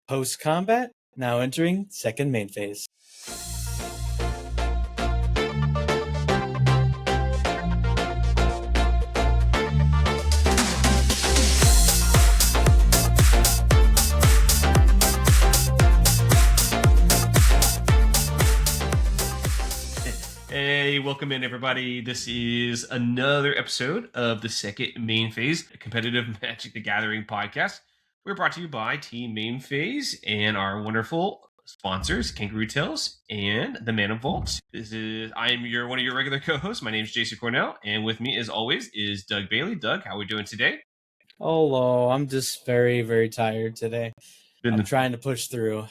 Post-combat, now entering second main phase. Hey, welcome in everybody. This is another episode of the second main phase, a competitive Magic the Gathering podcast. We're brought to you by Team Main Phase and our wonderful sponsors, Kangaroo Tales and the Man of Vault. I'm one of your regular co-hosts. My name is Jason Cornell, and with me, as always, is Doug Bailey. Doug, how are we doing today? Hello, I'm just very, very tired today. I'm trying to push through.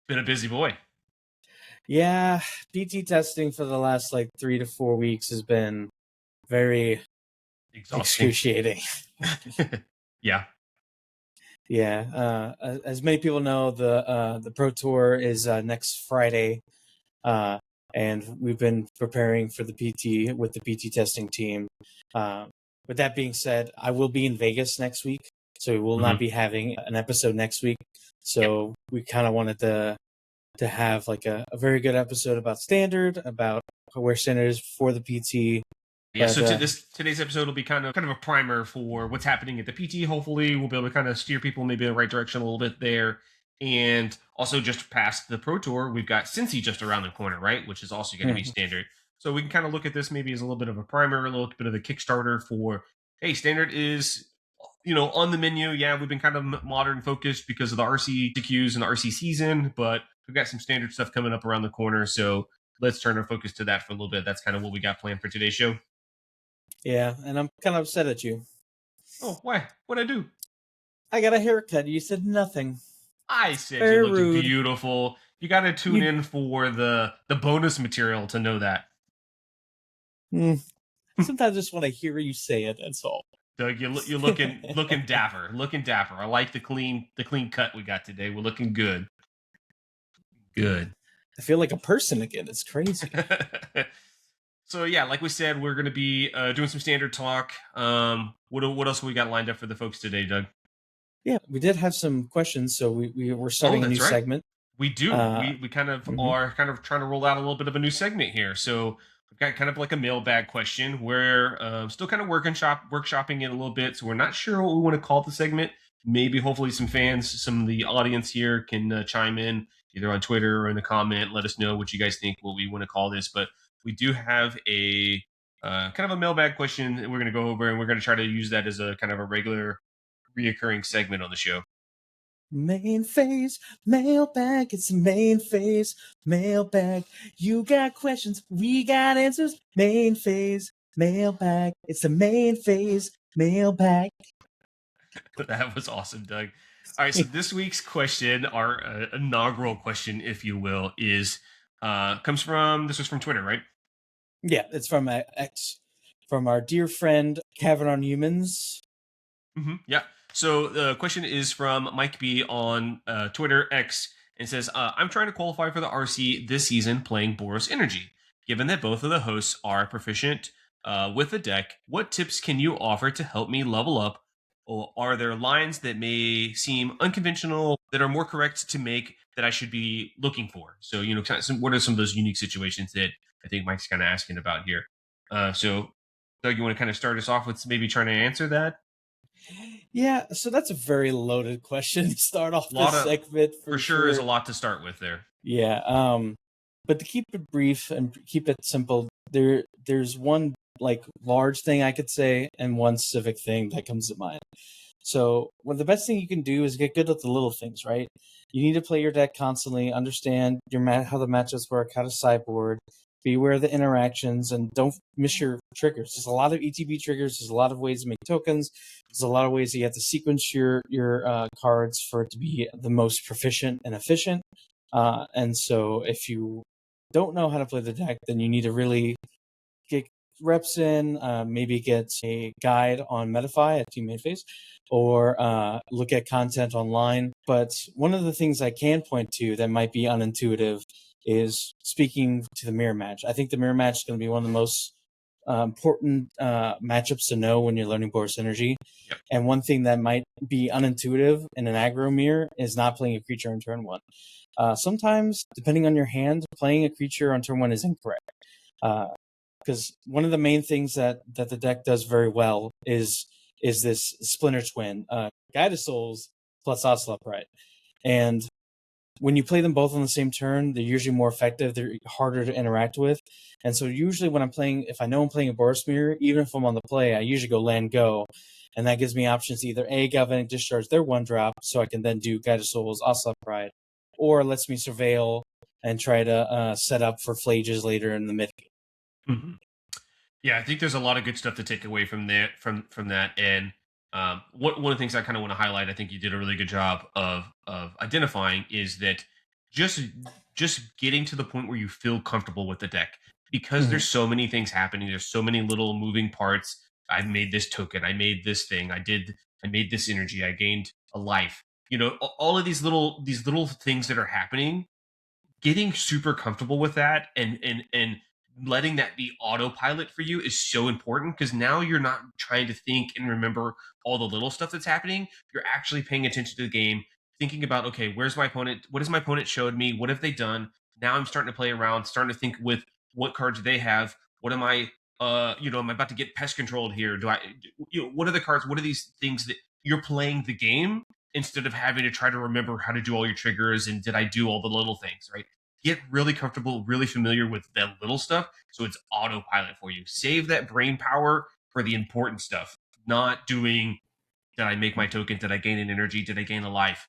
Been a busy boy. Yeah, PT testing for the last 3 to 4 weeks has been very exhausting. Excruciating. Yeah. Yeah. As many people know, the Pro Tour is next Friday, and we've been preparing for the PT with the PT testing team. With that being said, I will be in Vegas next week, so we will not be having an episode next week. So we kind of wanted to have a very good episode about Standard, about where Standard is for the PT. Yeah, so today's episode will be kind of a primer for what's happening at the PT. Hopefully, we'll be able to kind of steer people maybe in the right direction a little bit there. And also, just past the Pro Tour, we've got Cincy just around the corner, right? Which is also going to be Standard. So we can kind of look at this maybe as a little bit of a primer, a little bit of a Kickstarter for, hey, Standard is, on the menu. Yeah, we've been kind of modern focused because of the RC DQs and the RC season, but we've got some Standard stuff coming up around the corner. So let's turn our focus to that for a little bit. That's kind of what we got planned for today's show. Yeah, and I'm kind of upset at you. Oh, why? What'd I do? I got a haircut. You said nothing. I said you looked rude. Beautiful. You got to tune in for the bonus material to know that. Sometimes I just want to hear you say it. That's all. Doug, you're looking dapper. Looking dapper. I like the clean cut we got today. We're looking good. Good. I feel like a person again. It's crazy. So yeah, like we said, we're going to be doing some Standard talk. What else we got lined up for the folks today, Doug? Yeah, we did have some questions, so we're starting a new segment. We do. We kind of are trying to roll out a little bit of a new segment here. So we've got kind of like a mailbag question. We're still kind of workshopping it a little bit, so we're not sure what we want to call the segment. Maybe hopefully some fans, some of the audience here can chime in either on Twitter or in the comment. Let us know what you guys think, what we want to call this, but we do have a kind of a mailbag question that we're going to go over, and we're going to try to use that as a kind of a regular reoccurring segment on the show. Main phase, mailbag, it's the main phase, mailbag. You got questions, we got answers. Main phase, mailbag, it's the main phase, mailbag. That was awesome, Doug. All right, so this week's question, our inaugural question, if you will, is this was from Twitter, right? Yeah, it's from X, from our dear friend Kevin on Humans. Yeah. So the question is from Mike B on Twitter X, and says, "I'm trying to qualify for the RC this season, playing Boros Energy. Given that both of the hosts are proficient with the deck, what tips can you offer to help me level up? Or are there lines that may seem unconventional that are more correct to make that I should be looking for?" So, what are some of those unique situations that I think Mike's kind of asking about here? So, Doug, you want to kind of start us off with maybe trying to answer that? Yeah, so that's a very loaded question to start off this segment. For sure is a lot to start with there. Yeah, but to keep it brief and keep it simple, there's one large thing I could say and one specific thing that comes to mind. So the best thing you can do is get good at the little things, right? You need to play your deck constantly, understand how the matchups work, how to sideboard, be aware of the interactions, and don't miss your triggers. There's a lot of ETB triggers. There's a lot of ways to make tokens. There's a lot of ways that you have to sequence your cards for it to be the most proficient and efficient. And so if you don't know how to play the deck, then you need to really get reps in, maybe get a guide on Metafy at Team Main Phase, or look at content online. But one of the things I can point to that might be unintuitive is speaking to the mirror match. I think the mirror match is going to be one of the most important matchups to know when you're learning Boros Synergy. Yep. And one thing that might be unintuitive in an aggro mirror is not playing a creature on turn 1. Sometimes, depending on your hand, playing a creature on turn 1 is incorrect. Because one of the main things that the deck does very well is this Splinter Twin, Guided Souls plus Ocelot Pride. And when you play them both on the same turn, they're usually more effective. They're harder to interact with. And so usually when I'm playing, if I know I'm playing a Boros Mirror, even if I'm on the play, I usually go land go. And that gives me options to either A, Galvanic Discharge their 1-drop, so I can then do Guided Souls, Ocelot Pride, or lets me surveil and try to set up for Phlages later in the mid game. Mm-hmm. Yeah, I think there's a lot of good stuff to take away from that. From that, and one of the things I kind of want to highlight, I think you did a really good job of identifying, is that just getting to the point where you feel comfortable with the deck, because there's so many things happening. There's so many little moving parts. I made this token. I made this thing. I made this energy. I gained a life. All of these little things that are happening. Getting super comfortable with that and letting that be autopilot for you is so important, because now you're not trying to think and remember all the little stuff that's happening. You're actually paying attention to the game, thinking about, okay, where's my opponent? What has my opponent showed me? What have they done? Now I'm starting to play around, starting to think with what cards they have. What am I, am I about to get pest controlled here? What are the cards? What are these things that you're playing the game instead of having to try to remember how to do all your triggers and did I do all the little things, right? Get really comfortable, really familiar with that little stuff, so it's autopilot for you. Save that brain power for the important stuff, not doing, did I make my token? Did I gain an energy? Did I gain a life?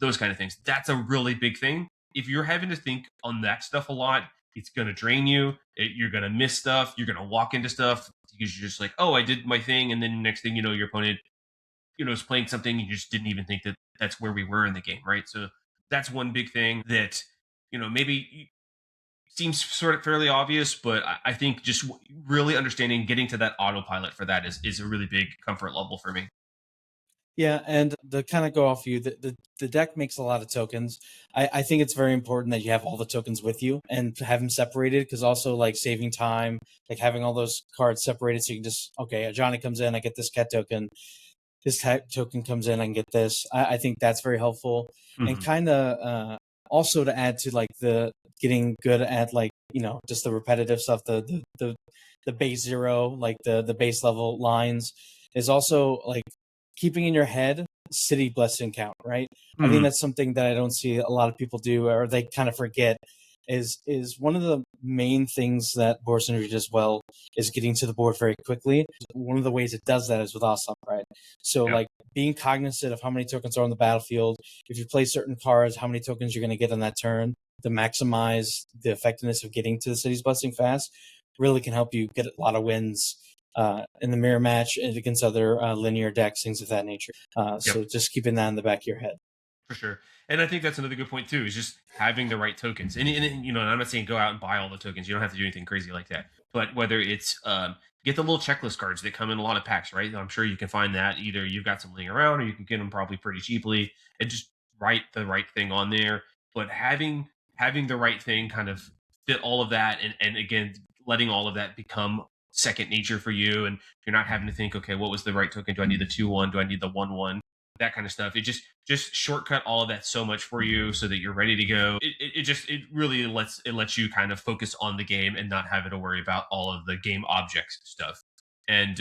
Those kind of things. That's a really big thing. If you're having to think on that stuff a lot, it's going to drain you. You're going to miss stuff. You're going to walk into stuff because you're just like, oh, I did my thing. And then next thing you know, your opponent, is playing something and you just didn't even think that that's where we were in the game, right? So that's one big thing that maybe seems sort of fairly obvious, but I think just really understanding, getting to that autopilot for that is a really big comfort level for me. Yeah, and to kind of go off you, the deck makes a lot of tokens. I think it's very important that you have all the tokens with you and to have them separated, because also like saving time, like having all those cards separated so you can just, okay, Johnny comes in, I get this cat token. This cat token comes in, I can get this. I think that's very helpful. And kind of also to add to like the getting good at like, just the repetitive stuff, the base 0, like the base level lines is also like keeping in your head city blessing count, right? I think that's something that I don't see a lot of people do, or they kind of forget. Is one of the main things that Boros Synergy does well is getting to the board very quickly. One of the ways it does that is with Ocelot Pride. So like being cognizant of how many tokens are on the battlefield. If you play certain cards, how many tokens you're going to get on that turn to maximize the effectiveness of getting to the city's blessing fast really can help you get a lot of wins in the mirror match and against other linear decks, things of that nature. So just keeping that in the back of your head. For sure. And I think that's another good point too, is just having the right tokens. And I'm not saying go out and buy all the tokens. You don't have to do anything crazy like that. But whether it's get the little checklist cards that come in a lot of packs, right? I'm sure you can find that. Either you've got some laying around or you can get them probably pretty cheaply, and just write the right thing on there. But having the right thing kind of fit all of that, and again, letting all of that become second nature for you, and you're not having to think, okay, what was the right token? Do I need the 2/1? Do I need the 1/1? That kind of stuff. It just shortcut all of that so much for you, so that you're ready to go. It really lets you kind of focus on the game and not having to worry about all of the game objects stuff. And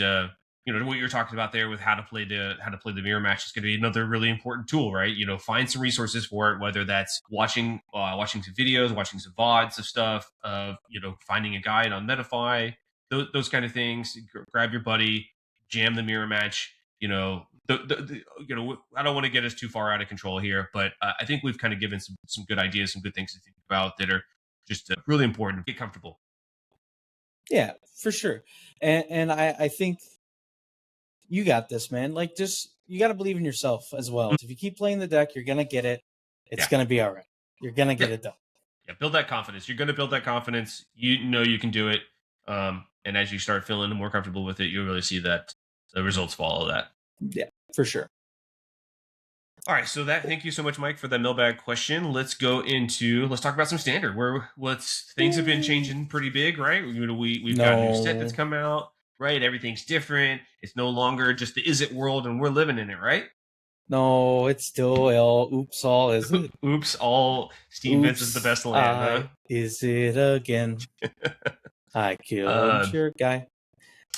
what you're talking about there with how to play the mirror match is going to be another really important tool, right? Find some resources for it, whether that's watching some videos, watching some VODs of stuff, of finding a guide on Metafy, those kind of things. Grab your buddy, jam the mirror match. I don't want to get us too far out of control here, but I think we've kind of given some good ideas, some good things to think about that are just really important. Get comfortable. Yeah, for sure. And I think you got this, man. Like, just you got to believe in yourself as well. If you keep playing the deck, you're gonna get it. It's gonna be all right. You're gonna get it done. Yeah, build that confidence. You're gonna build that confidence. You know you can do it. And as you start feeling more comfortable with it, you'll really see that the results follow that. Yeah, for sure. All right, so thank you so much, Mike, for that mailbag question. Let's talk about some standard. Where what's things have been Ooh. changing pretty big, right? We've got a new set that's No, come out, right? Everything's different. It's no longer just the Izzet world, and we're living in it, right? no, it's still oops all, is it? Oops, all Steve Vince is the Oops, best land, huh? is it again? I killed Uh, your guy.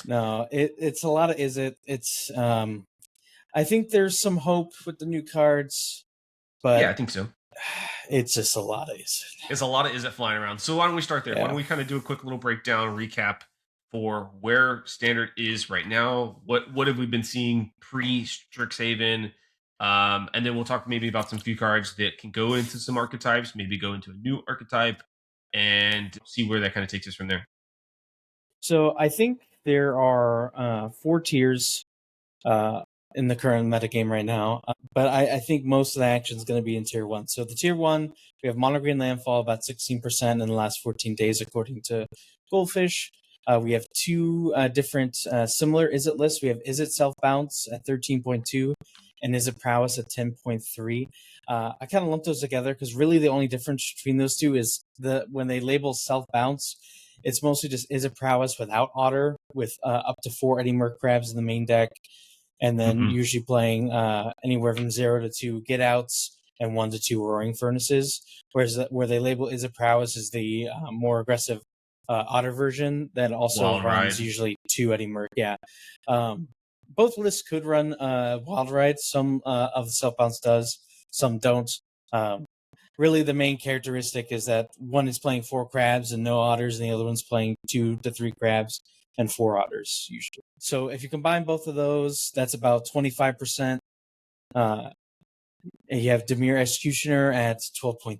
No, it's a lot of is it? It's I think there's some hope with the new cards, yeah, but I think so. it's just a lot of is There's a lot of is it flying around. So why don't we start there? it? Why don't Yeah. we kind of do a quick little breakdown, recap for where standard is right now? What have we been seeing pre Strixhaven? And then we'll talk maybe about some few cards that can go into some archetypes, maybe go into a new archetype, and see where that kind of takes us from there. So I think there are 4 tiers uh, in the current metagame right now. But I think most of the action is going to be in tier one. So the tier one, we have mono green landfall about 16% in the last 14 days, according to Goldfish. We have two different similar Izzet lists. We have Izzet Self Bounce at 13.2 and Izzet Prowess at 10.3. I kind of lump those together because really the only difference between those two is when they label Self Bounce, it's mostly just Izzet Prowess without Otter, with up to 4 Eddie Merc crabs in the main deck, and then Mm-hmm. usually playing anywhere from 0 to 2 get outs and 1 to 2 roaring furnaces. Whereas where they label Izzet Prowess is the more aggressive Otter version that also Wild runs ride. usually 2 Eddie Merc. Yeah. Both lists could run Wild Ride. Some of the Self Bounce does, some don't. Um, really, the main characteristic is that one is playing 4 crabs and no otters, and the other one's playing 2 to 3 crabs and 4 otters usually. So if you combine both of those, that's about 25%. And you have Demir Executioner at 12.6,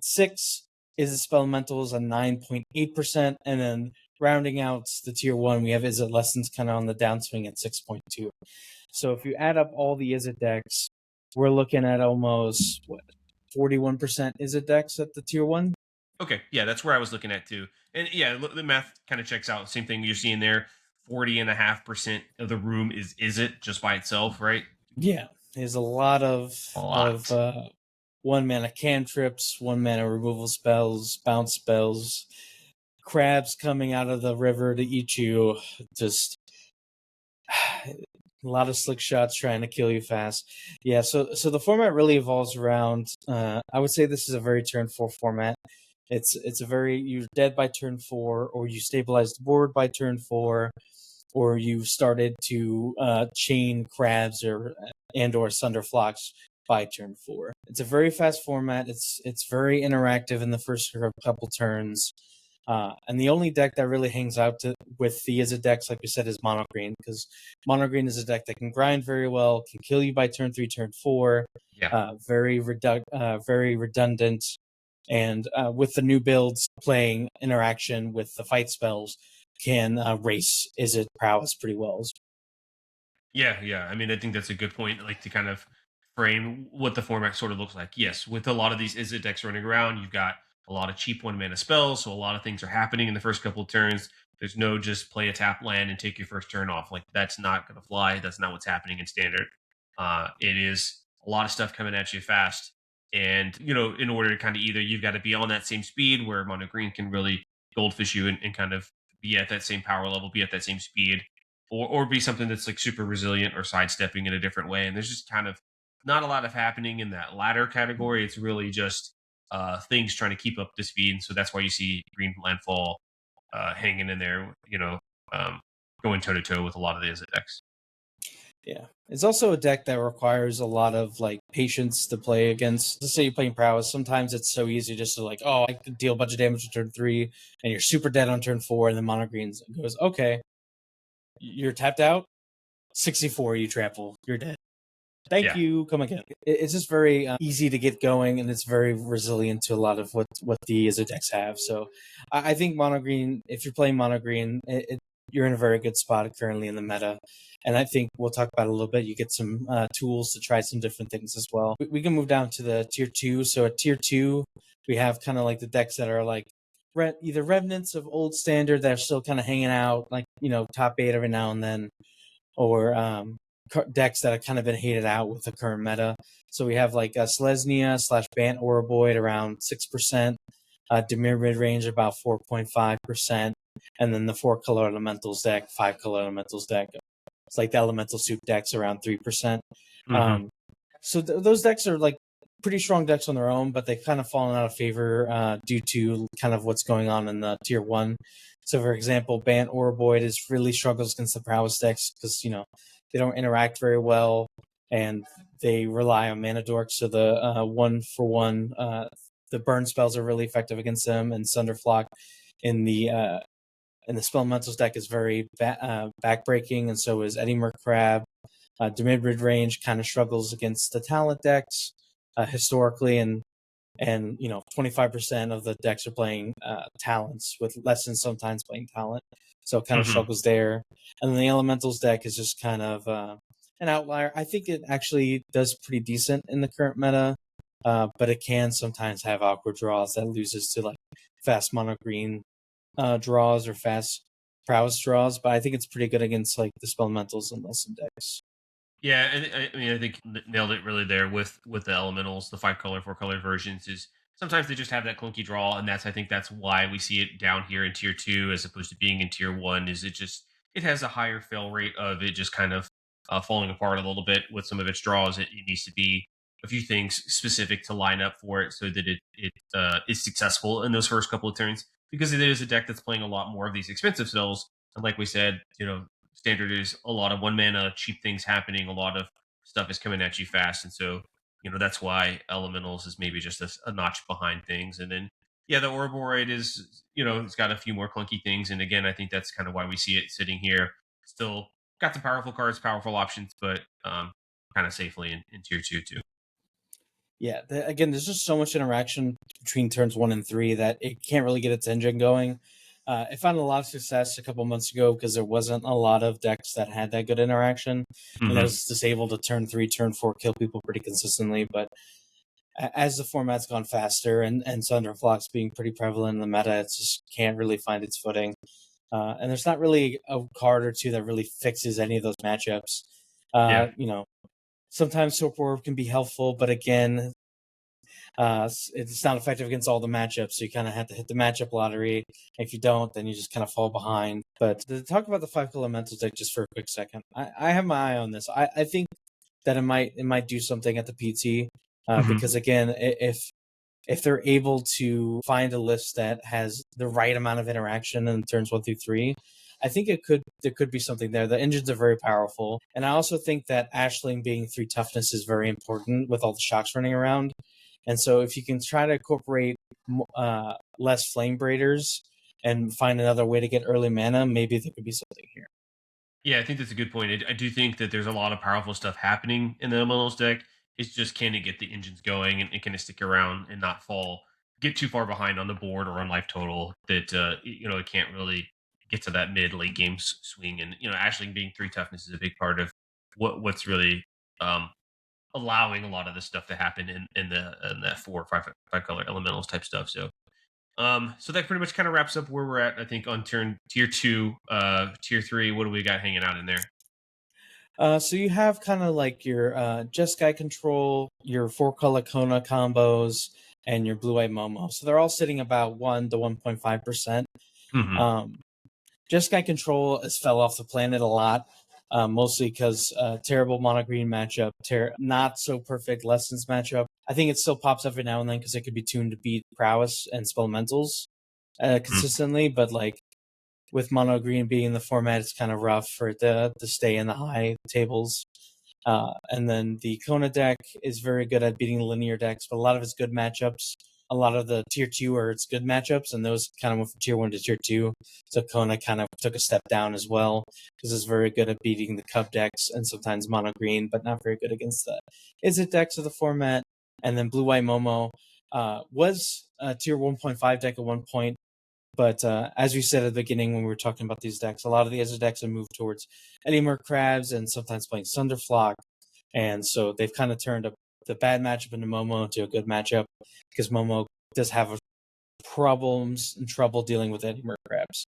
Izzet Spelementals at 9.8%, and then rounding out the tier one, we have Izzet Lessons kind of on the downswing at 6.2. So if you add up all the Izzet decks, we're looking at almost 41% Izzet decks at the tier one. Okay, yeah, that's where I was looking at too. And yeah, the math kind of checks out. Same thing you're seeing there. 40.5% of the room is it just by itself, right? Yeah, there's a lot A of lot. 1 mana cantrips, 1 mana removal spells, bounce spells, crabs coming out of the river to eat you. Just a lot of slick shots trying to kill you fast. Yeah, so the format really evolves around. I would say this is a very turn 4 format. It's a very, you're dead by turn 4, or you stabilize the board by turn 4, or you started to chain crabs or sunder flocks by turn 4. It's a very fast format. It's very interactive in the first couple turns. And the only deck that really hangs out with the Izzet decks, like we said, is Mono Green, because Mono Green is a deck that can grind very well, can kill you by turn 3, turn 4, Yeah. very redundant, and with the new builds playing interaction with the fight spells, can race Izzet Prowess pretty well. Yeah, yeah. I mean, I think that's a good point, like to kind of frame what the format sort of looks like. Yes, with a lot of these Izzet decks running around, you've got a lot of cheap 1 mana spells, so a lot of things are happening in the first couple of turns. There's no just play a tap land and take your first turn off. Like that's not going to fly. That's not what's happening in standard. It is a lot of stuff coming at you fast, and in order to kind of either you've got to be on that same speed where mono green can really goldfish you and kind of be at that same power level, be at that same speed, or be something that's like super resilient or sidestepping in a different way. And there's just kind of not a lot of happening in that latter category. It's really just things trying to keep up the speed. So that's why you see Green Landfall hanging in there, um, going toe to toe with a lot of the Izzet decks. Yeah. It's also a deck that requires a lot of like patience to play against. Let's say you're playing prowess. Sometimes it's so easy just to like, oh, I can deal a bunch of damage on turn 3, and you're super dead on turn 4, and then mono greens goes, okay, you're tapped out, 64, you trample, you're dead. Thank Yeah. you. Come again. It's just very easy to get going, and it's very resilient to a lot of what the Izzet decks have. So I think mono green, if you're playing mono green, you're in a very good spot currently in the meta. And I think we'll talk about it a little bit. You get some tools to try some different things as well. We can move down to the tier 2. So at tier 2, we have kind of like the decks that are like either remnants of old standard that are still kind of hanging out, like, top 8 every now and then, or decks that have kind of been hated out with the current meta. So we have like Selesnya / Bant Oroboid around 6%, Dimir mid range about 4.5%, and then the 4-color elementals deck, 5-color elementals deck. It's like the elemental soup decks around 3%. So those decks are like pretty strong decks on their own, but they've kind of fallen out of favor due to kind of what's going on in the tier 1. So, for example, Bant Oroboid really struggles against the prowess decks because, they don't interact very well and they rely on mana dorks. So the 1-for-1, the burn spells are really effective against them, and Sunderflock in the Spellmentals deck is very backbreaking, and so is Eddie Crab. Mid range kind of struggles against the talent decks historically, and 25% of the decks are playing talents, with less than sometimes playing talent, so it kind of struggles there. And then the elementals deck is just kind of an outlier. I think it actually does pretty decent in the current meta, but it can sometimes have awkward draws that loses to like fast mono green draws or fast prowess draws. But I think it's pretty good against like the spellmentals and lesson decks. Yeah, and I mean, I think nailed it really there with the elementals, the 5-color, 4-color versions. Is sometimes they just have that clunky draw, and I think that's why we see it down here in tier 2 as opposed to being in tier 1. Is it has a higher fail rate of it just kind of falling apart a little bit with some of its draws. It needs to be a few things specific to line up for it so that it is successful in those first couple of turns, because it is a deck that's playing a lot more of these expensive spells. And like we said, standard is a lot of 1-mana cheap things happening. A lot of stuff is coming at you fast, and so that's why elementals is maybe just a notch behind things. And then the Ouroboros is it's got a few more clunky things, and again, I think that's kind of why we see it sitting here. Still got the powerful cards, powerful options, but kind of safely in tier 2 too. Yeah, again, there's just so much interaction between turns 1 and 3 that it can't really get its engine going. It found a lot of success a couple months ago because there wasn't a lot of decks that had that good interaction, and that was just able to turn 3, turn 4 kill people pretty consistently. But as the format's gone faster and Sunderflock's being pretty prevalent in the meta, it just can't really find its footing. And there's not really a card or two that really fixes any of those matchups. Sometimes Soap Orb can be helpful, but again, it's not effective against all the matchups, so you kind of have to hit the matchup lottery. If you don't, then you just kind of fall behind. But to talk about the 5 elementals deck just for a quick second, I have my eye on this. I think that it might do something at the PT, because again, if they're able to find a list that has the right amount of interaction in turns 1 through 3, I think there could be something there. The engines are very powerful, and I also think that Ashling being 3 toughness is very important with all the shocks running around. And so if you can try to incorporate less Flame Braiders and find another way to get early mana, maybe there could be something here. Yeah, I think that's a good point. I do think that there's a lot of powerful stuff happening in the elementals deck. It's just, can it get the engines going, and can it stick around and not get too far behind on the board or on life total that it can't really get to that late game swing. And Ashling being 3 toughness is a big part of what's really allowing a lot of this stuff to happen in that 4 or 5-color elementals type stuff. So so that pretty much kind of wraps up where we're at, I think, on tier 2. Tier 3, what do we got hanging out in there? So you have kind of like your Jeskai control, your 4-color Kona combos, and your blue-eye Momo. So they're all sitting about 1 to 1.5%. Jeskai control has fell off the planet a lot, mostly because terrible mono green matchup, not so perfect lessons matchup. I think it still pops every now and then because it could be tuned to beat prowess and spellmentals consistently, but like with mono green being the format, it's kind of rough for it to stay in the high tables. And then the Kona deck is very good at beating linear decks, but a lot of its good matchups, a lot of the tier 2 are its good matchups, and those kind of went from tier 1 to tier 2. So Kona kind of took a step down as well, because it's very good at beating the Cub decks and sometimes mono green, but not very good against the Izzet decks of the format. And then Blue Eye Momo was a tier 1.5 deck at one point, but as we said at the beginning when we were talking about these decks, a lot of the Izzet decks have moved towards Eddie Crabs and sometimes playing Sunderflock. And so they've kind of turned the bad matchup into Momo to a good matchup, because Momo does have problems and trouble dealing with Eddie Crabs.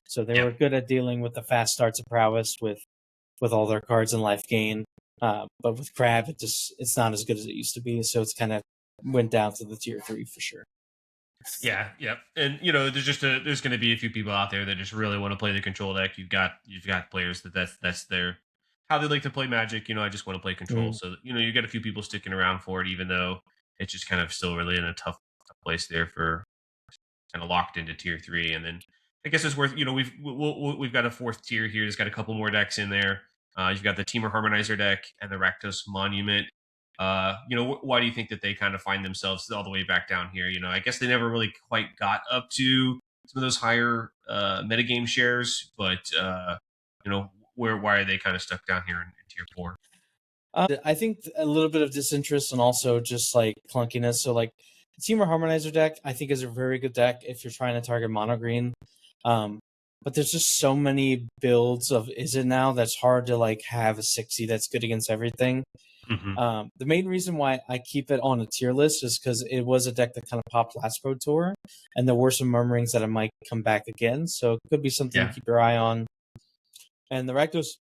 So they were good at dealing with the fast starts of prowess with with all their cards and life gain. But with Crab, it's not as good as it used to be, so it's kind of went down to the tier 3 for sure. Yeah, yep. And there's going to be a few people out there that just really want to play the control deck. You've got players that's their how they like to play Magic. I just want to play control. Mm. So you got a few people sticking around for it, even though it's just kind of still really in a tough place there for kind of locked into tier 3. And then I guess it's worth we've got a fourth tier here. It's got a couple more decks in there. You've got the Teamer Harmonizer deck and the Rakdos Monument. Why do you think that they kind of find themselves all the way back down here? I guess they never really quite got up to some of those higher metagame shares, but why are they kind of stuck down here in tier 4? I think a little bit of disinterest and also just like clunkiness. So like the Teamer Harmonizer deck, I think is a very good deck if you're trying to target mono green. But there's just so many builds of Izzet now that's hard to like have a 60 that's good against everything. Mm-hmm. The main reason why I keep it on a tier list is because it was a deck that kind of popped last Pro Tour, and there were some murmurings that it might come back again. So it could be something Yeah. to keep your eye on. And the Rakdos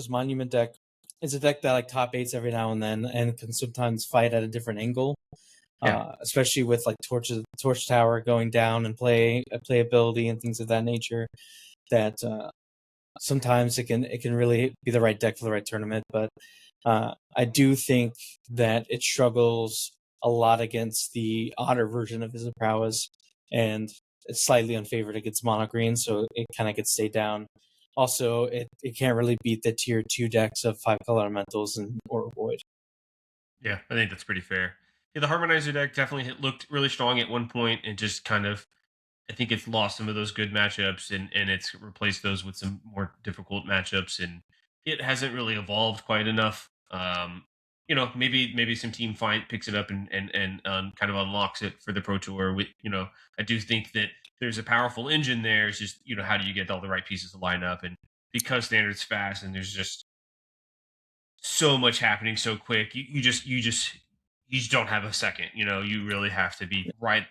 Monument deck is a deck that like top eights every now and then, and can sometimes fight at a different angle. Yeah. Especially with like Torch Tower going down and playability and things of that nature. That sometimes it can really be the right deck for the right tournament. But I do think that it struggles a lot against the otter version of Izzet Prowess, and it's slightly unfavored against mono green, so it kind of gets stayed down. Also, it can't really beat the tier 2 decks of 5-color elementals and or void. Yeah, I think that's pretty fair. Yeah, the Harmonizer deck definitely looked really strong at one point and just kind of, I think it's lost some of those good matchups and it's replaced those with some more difficult matchups, and it hasn't really evolved quite enough. Maybe some team fight picks it up and kind of unlocks it for the Pro Tour. I do think that there's a powerful engine there. It's just how do you get all the right pieces to line up, and because standard's fast and there's just so much happening so quick. You just don't have a second. You really have to be right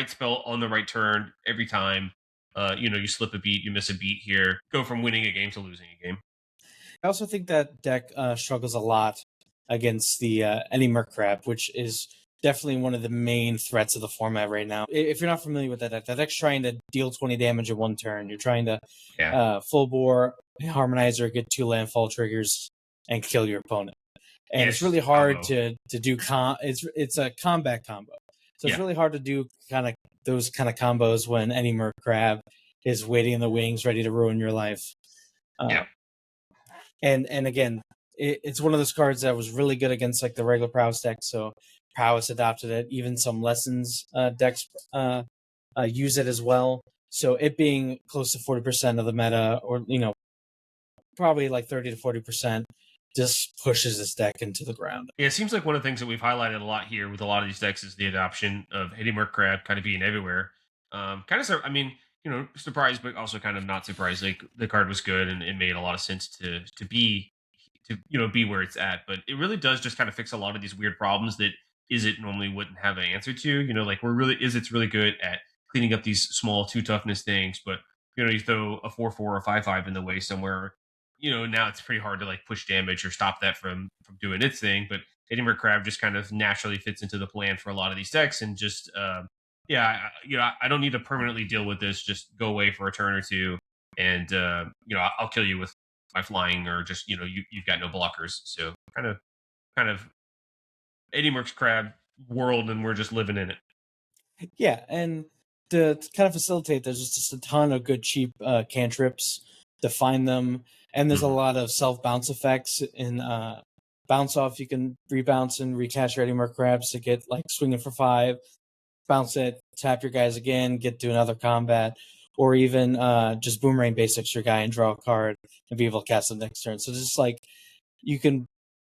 spell on the right turn every time. You slip a beat, you miss a beat here. Go from winning a game to losing a game. I also think that deck struggles a lot against the Any Merc Crab, which is definitely one of the main threats of the format right now. If you're not familiar with that deck's trying to deal 20 damage in one turn. You're trying to Yeah. full bore Harmonizer, get 2 landfall triggers, and kill your opponent. And it's really hard to do it's a combat combo. So it's really hard to do those kind of combos when Any Merc Crab is waiting in the wings, ready to ruin your life. Yeah. And again, it's one of those cards that was really good against like the regular Prowess deck. So Prowess adopted it. Even some Lessons decks use it as well. So it being close to 40% of the meta, or probably like 30 to 40%, just pushes this deck into the ground. Yeah, it seems like one of the things that we've highlighted a lot here with a lot of these decks is the adoption of Any Merc Crab kind of being everywhere. Surprised, but also kind of not surprised. Like the card was good and it made a lot of sense to be where it's at. But it really does just kind of fix a lot of these weird problems that Izzet normally wouldn't have an answer to. Like Izzet's really good at cleaning up these small 2 toughness things, but you throw a 4/4 or 5/5 in the way somewhere. Now it's pretty hard to like push damage or stop that from doing its thing. But Edinburgh Crab just kind of naturally fits into the plan for a lot of these decks, and just I don't need to permanently deal with this. Just go away for a turn or two, and I'll kill you with my flying, or just you've got no blockers. So kind of Eddie Merck's Crab world, and we're just living in it. Yeah, and to kind of facilitate, there's just a ton of good cheap cantrips to find them, and there's a lot of self bounce effects in bounce off. You can rebounce and recast your Eddie Merc Crabs to get like swinging for 5, bounce it, tap your guys again, get to another combat, or even just boomerang basics your guy and draw a card and be able to cast them next turn. So just like you can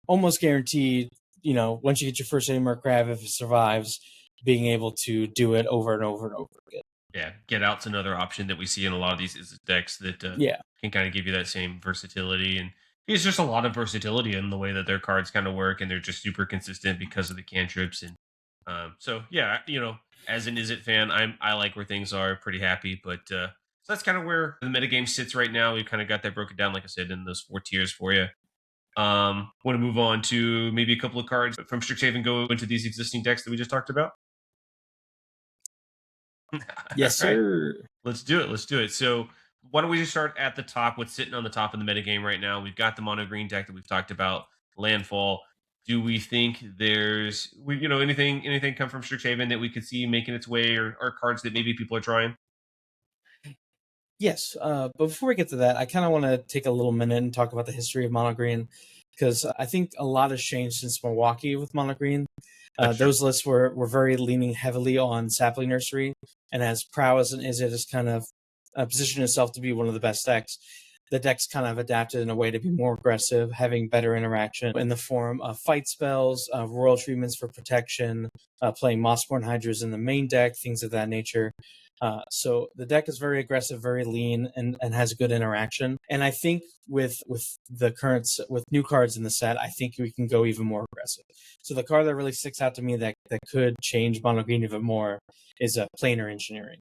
almost guarantee, once you get your first Eddie Merc Crab, if it survives, being able to do it over and over and over again. Yeah, Get Out's another option that we see in a lot of these decks that can kind of give you that same versatility. And it's just a lot of versatility in the way that their cards kind of work, and they're just super consistent because of the cantrips. And so yeah, as an Izzet fan, I like where things are, pretty happy. But So that's kind of where the metagame sits right now. We've kind of got that broken down, like I said, in those 4 tiers for you. Want to move on to maybe a couple of cards from Strixhaven go into these existing decks that we just talked about? All Yes, right. sir. Let's do it. Let's do it. So why don't we just start at the top? What's sitting on the top of the metagame right now? We've got the mono green deck that we've talked about, landfall. Do we think anything come from Strixhaven that we could see making its way, or cards that maybe people are trying? Yes, but before we get to that, I kind of want to take a little minute and talk about the history of mono green because I think a lot has changed since Milwaukee with mono green. That's true. Those lists were very leaning heavily on sapling nursery, and as prowess and Izzet has kind of positioned itself to be one of the best decks, the deck's kind of adapted in a way to be more aggressive, having better interaction in the form of fight spells, royal treatments for protection, playing Mossborn Hydras in the main deck, things of that nature. So the deck is very aggressive, very lean, and has good interaction. And I think with new cards in the set, I think we can go even more aggressive. So the card that really sticks out to me that could change mono green even more is a planar engineering.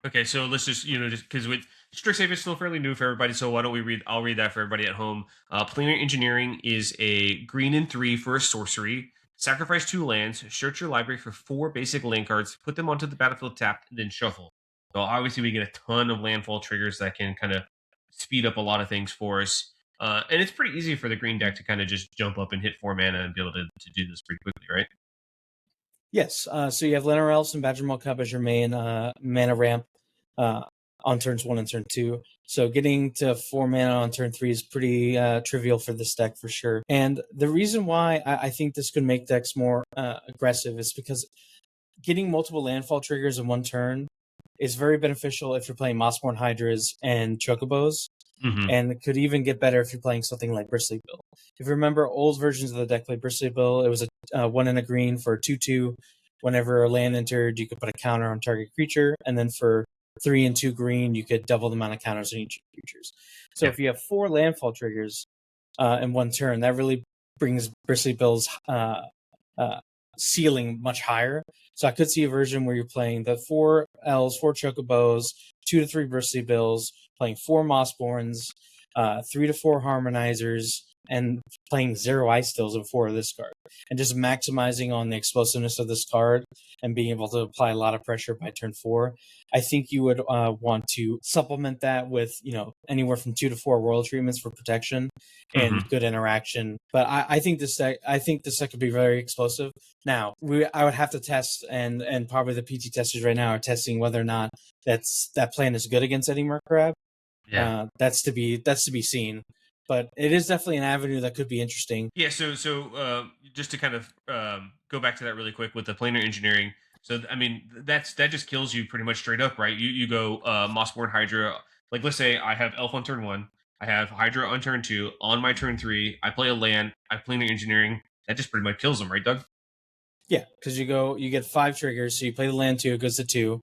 Okay, so let's just just because with Strixhaven is still fairly new for everybody, so why don't we read? I'll read that for everybody at home. Planar Engineering is a green and 3 for a sorcery. Sacrifice 2 lands, search your library for 4 basic land cards, put them onto the battlefield tapped, and then shuffle. So obviously we get a ton of landfall triggers that can kind of speed up a lot of things for us. And it's pretty easy for the green deck to kind of just jump up and hit 4 mana and be able to do this pretty quickly, right? Yes, so you have Leonard Elves and Badger Cup as your main mana ramp uh, on turns 1 and turn 2. So getting to 4 mana on turn 3 is pretty trivial for this deck for sure. And the reason why I think this could make decks more aggressive is because getting multiple landfall triggers in one turn is very beneficial if you're playing Mossborn Hydras and Chocobos, Mm-hmm. and it could even get better if you're playing something like Bristly Bill. If you remember, old versions of the deck played Bristly Bill. It was a 1 and a green for 2/2. Whenever a land entered, you could put a counter on target creature, and then for 3 and 2 green, you could double the amount of counters on each creatures. So Yeah. if you have 4 landfall triggers in one turn, that really brings Bristly Bill's uh, ceiling much higher. So I could see a version where you're playing the 4 elves, 4 chocobos, 2 to 3 bristly bills, playing 4 mossborns, 3 to 4 harmonizers, and playing 0 ice stills and 4 of this card, and just maximizing on the explosiveness of this card and being able to apply a lot of pressure by turn 4. I think you would want to supplement that with anywhere from 2 to 4 royal treatments for protection and Mm-hmm. good interaction. But I think this deck could be very explosive. Now, I would have to test, and probably the PT testers right now are testing whether or not that plan is good against Eddie Murkrab. Yeah. That's to be seen. But it is definitely an avenue that could be interesting. Yeah, so just to kind of go back to that really quick with the planar engineering. So I mean that just kills you pretty much straight up, right? You go Mossborn Hydra. Like let's say I have Elf on turn 1, I have Hydra on turn 2. On my turn 3, I play a land. I planar engineering. That just pretty much kills them, right, Doug? Yeah, because you get 5 triggers, so you play the land 2, it goes to 2,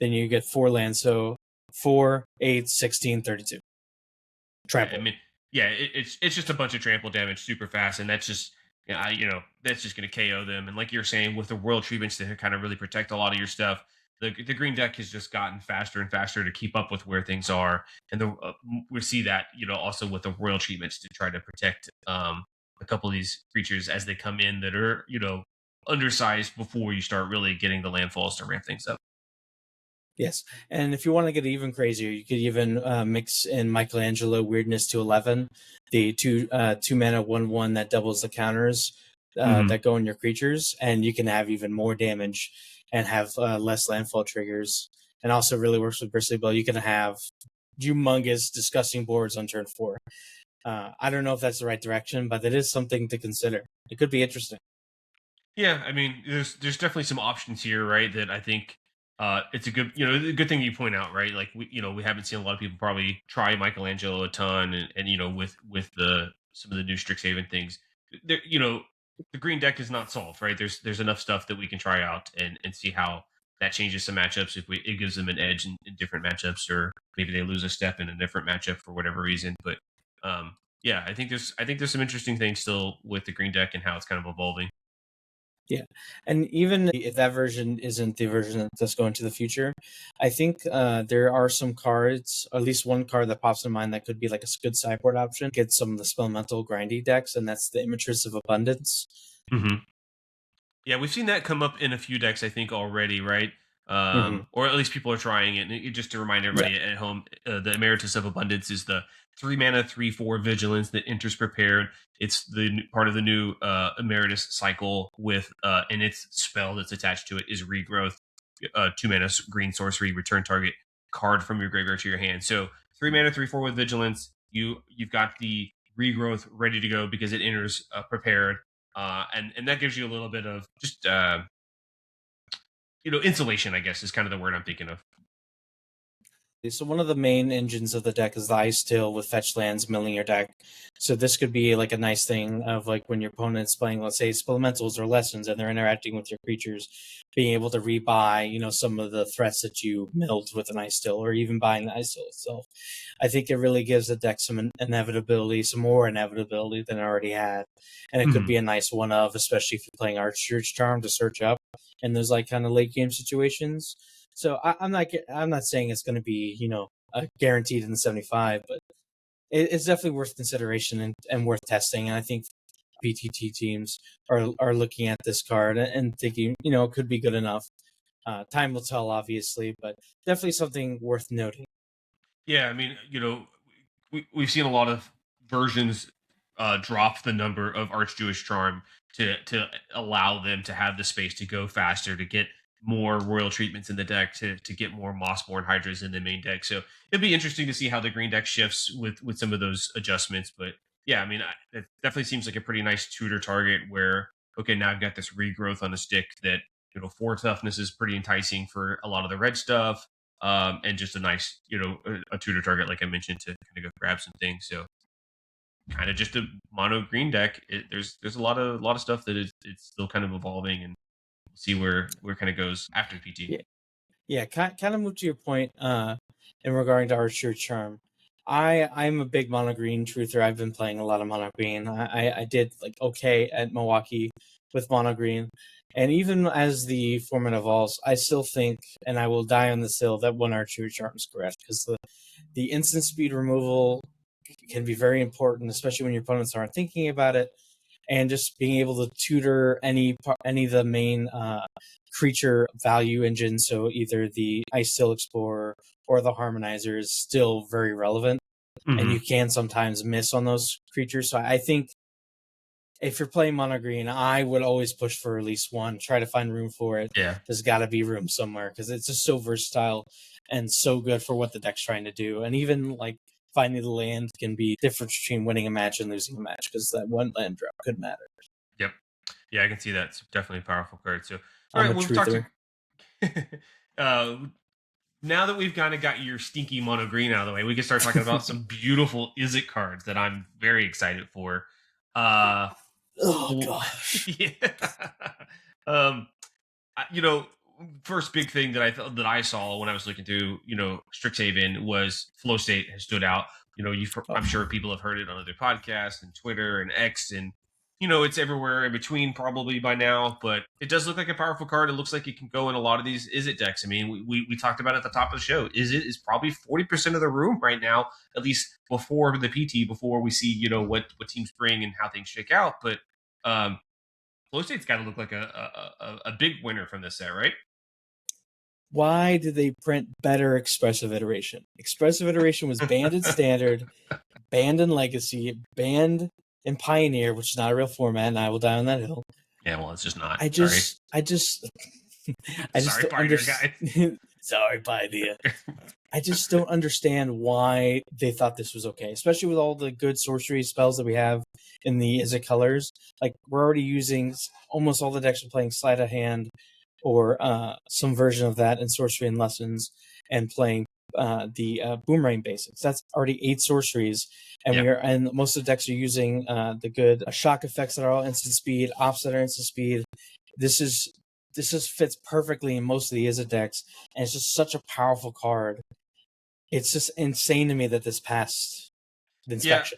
then you get 4 lands, so 4, 8, 16, 32. Yeah, I Trample. mean, yeah, it's just a bunch of trample damage super fast, and that's just that's just going to KO them. And like you're saying, with the world treatments to kind of really protect a lot of your stuff, the green deck has just gotten faster and faster to keep up with where things are, and we see that also with the royal treatments to try to protect a couple of these creatures as they come in that are undersized before you start really getting the landfalls to ramp things up. Yes, and if you want to get even crazier, you could even mix in Michelangelo Weirdness to 11, the two mana 1/1 that doubles the counters Hmm. that go in your creatures, and you can have even more damage and have less landfall triggers. And also really works with Bristly Bill. You can have humongous, disgusting boards on turn 4. I don't know if that's the right direction, but it is something to consider. It could be interesting. Yeah, I mean, there's definitely some options here, right? That I think it's a good a good thing you point out, right? Like we haven't seen a lot of people probably try Michelangelo a ton, and with the some of the new Strixhaven things, there the green deck is not solved, right? There's enough stuff that we can try out and see how that changes some matchups if it gives them an edge in different matchups, or maybe they lose a step in a different matchup for whatever reason. But yeah, I think there's some interesting things still with the green deck and how it's kind of evolving. Yeah, and even if that version isn't the version that's going to the future, I think there are some cards, at least one card that pops in mind that could be like a good sideboard option. Get some of the spellmental grindy decks, and that's the Imatress of Abundance. Mm-hmm. Yeah, we've seen that come up in a few decks, I think, already, right? Mm-hmm. Or at least people are trying it. And just to remind Yeah. everybody at home, the Emeritus of Abundance is the 3 mana, 3/4 vigilance that enters prepared. It's the part of the new Emeritus cycle with, and its spell that's attached to it is Regrowth. 2 mana green sorcery, return target card from your graveyard to your hand. So 3 mana, 3/4 with vigilance. You've got the Regrowth ready to go because it enters prepared, and that gives you a little bit of just insulation, I guess, is kind of the word I'm thinking of. So one of the main engines of the deck is the Ice Tail with fetch lands milling your deck. So this could be like a nice thing of like when your opponent's playing, let's say, Spelementals or Lessons, and they're interacting with your creatures, being able to rebuy, some of the threats that you milled with an Ice Tail, or even buying the Ice Tail itself. I think it really gives the deck some inevitability, some more inevitability than it already had. And it could be a nice one of, especially if you're playing Archchurch Charm to search up in those like kind of late game situations. So I'm not saying it's going to be guaranteed in the 75, but it's definitely worth consideration and worth testing. And I think PTT teams are looking at this card and thinking it could be good enough. Time will tell, obviously, but definitely something worth noting. Yeah, I mean, we've seen a lot of versions drop the number of Archjewish Charm to allow them to have the space to go faster, to get more royal treatments in the deck, to get more Mossborn Hydras in the main deck. So it'd be interesting to see how the green deck shifts with some of those adjustments. But yeah, I mean, it definitely seems like a pretty nice tutor target where, okay, now I've got this regrowth on a stick that, 4 toughness is pretty enticing for a lot of the red stuff, and just a nice, a tutor target, like I mentioned, to kind of go grab some things. So kind of just a mono green deck. There's a lot of stuff that it's still kind of evolving, and we'll see where kind of goes after PT. Yeah, kind of move to your point in regarding to Archer Charm. I'm a big mono green truther. I've been playing a lot of mono green. I did like okay at Milwaukee with mono green, and even as the format evolves, I still think, and I will die on this hill, that one Archer Charm is correct, because the instant speed removal can be very important, especially when your opponents aren't thinking about it, and just being able to tutor any of the main creature value engines. So either the Ice Steel Explorer or the Harmonizer is still very relevant, and you can sometimes miss on those creatures. So I think if you're playing mono green, I would always push for at least one. Try to find room for it. Yeah. There's got to be room somewhere because it's just so versatile and so good for what the deck's trying to do. And even like finding the land can be difference between winning a match and losing a match because that one land drop could matter. Yep. Yeah, I can see that. It's definitely a powerful card. So, all I'm right, a we've truther. talked to. Now that we've kind of got your stinky mono green out of the way, we can start talking about some beautiful Izzet cards that I'm very excited for. Oh gosh. Yeah. um, first big thing that I thought that I saw when I was looking through, Strixhaven was Flow State has stood out. I'm sure people have heard it on other podcasts and Twitter and X, and it's everywhere in between probably by now. But it does look like a powerful card. It looks like it can go in a lot of these Izzet decks. I mean, we talked about it at the top of the show. Izzet is probably 40% of the room right now, at least before the PT, before we see what teams bring and how things shake out. But Flow State's got to look like a big winner from this set, right? Why did they print better Expressive Iteration? Expressive Iteration was banned in Standard, banned in Legacy, banned in Pioneer, which is not a real format, and I will die on that hill. Yeah, well, it's just not. I just Sorry, don't understand. Sorry, Pioneer. I just don't understand why they thought this was okay, especially with all the good sorcery spells that we have in the Izzet colors. Like, we're already using almost all the decks are playing Sleight of Hand or some version of that in Sorcery and Lessons, and playing the Boomerang basics. That's already 8 sorceries, and and most of the decks are using the good shock effects that are all instant speed, ops that are instant speed. This just fits perfectly in most of the Izzet decks, and it's just such a powerful card. It's just insane to me that this passed the inspection.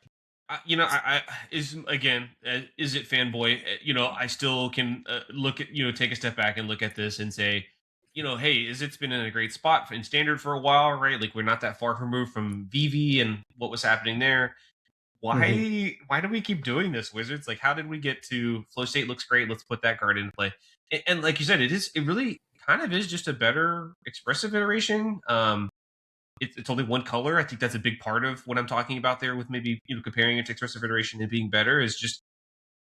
I is again, is it fanboy? I still can look at take a step back and look at this and say, hey, is it's been in a great spot in standard for a while, right? Like we're not that far removed from VV and what was happening there. Hmm. Why do we keep doing this, Wizards? Like, how did we get to flow state looks great? Let's put that card into play. And like you said, it really kind of is just a better expressive iteration. It's only one color. I think that's a big part of what I'm talking about there with maybe comparing it to expressive iteration and being better is just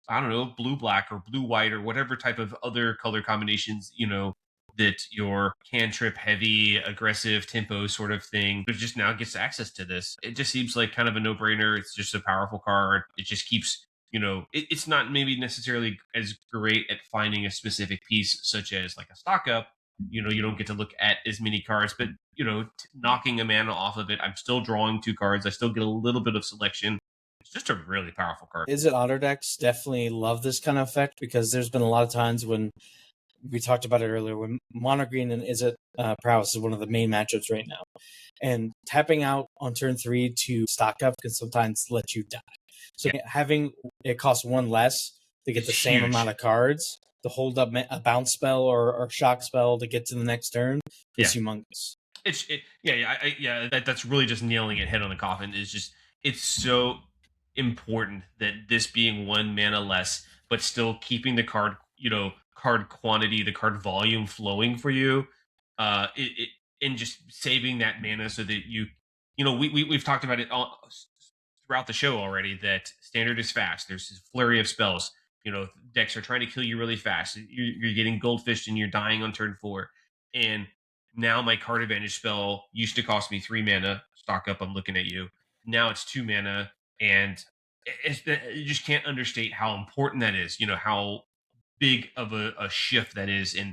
I don't know blue black or blue white or whatever type of other color combinations that your cantrip heavy aggressive tempo sort of thing but just now gets access to this. It just seems like kind of a no-brainer. It's just a powerful card. It just keeps it's not maybe necessarily as great at finding a specific piece such as like a stock up. You don't get to look at as many cards, but knocking a mana off of it, I'm still drawing two cards. I still get a little bit of selection. It's just a really powerful card. Izzet auto decks definitely love this kind of effect because there's been a lot of times when we talked about it earlier when mono green and Izzet prowess is one of the main matchups right now, and tapping out on turn 3 to stock up can sometimes let you die. So having it cost one less to get It's the same huge. amount of cards to hold up a bounce spell or shock spell to get to the next turn is humongous. That's really just nailing it head on the coffin. Is just it's so important that this being one mana less, but still keeping the card quantity, the card volume flowing for you, and just saving that mana so that we've talked about it all throughout the show already that standard is fast. There's this flurry of spells. Decks are trying to kill you really fast. You're getting goldfished and you're dying on turn 4, and now my card advantage spell used to cost me 3 mana. Stock up, I'm looking at you. Now it's 2 mana, and you just can't understate how important that is. How big of a shift that is, and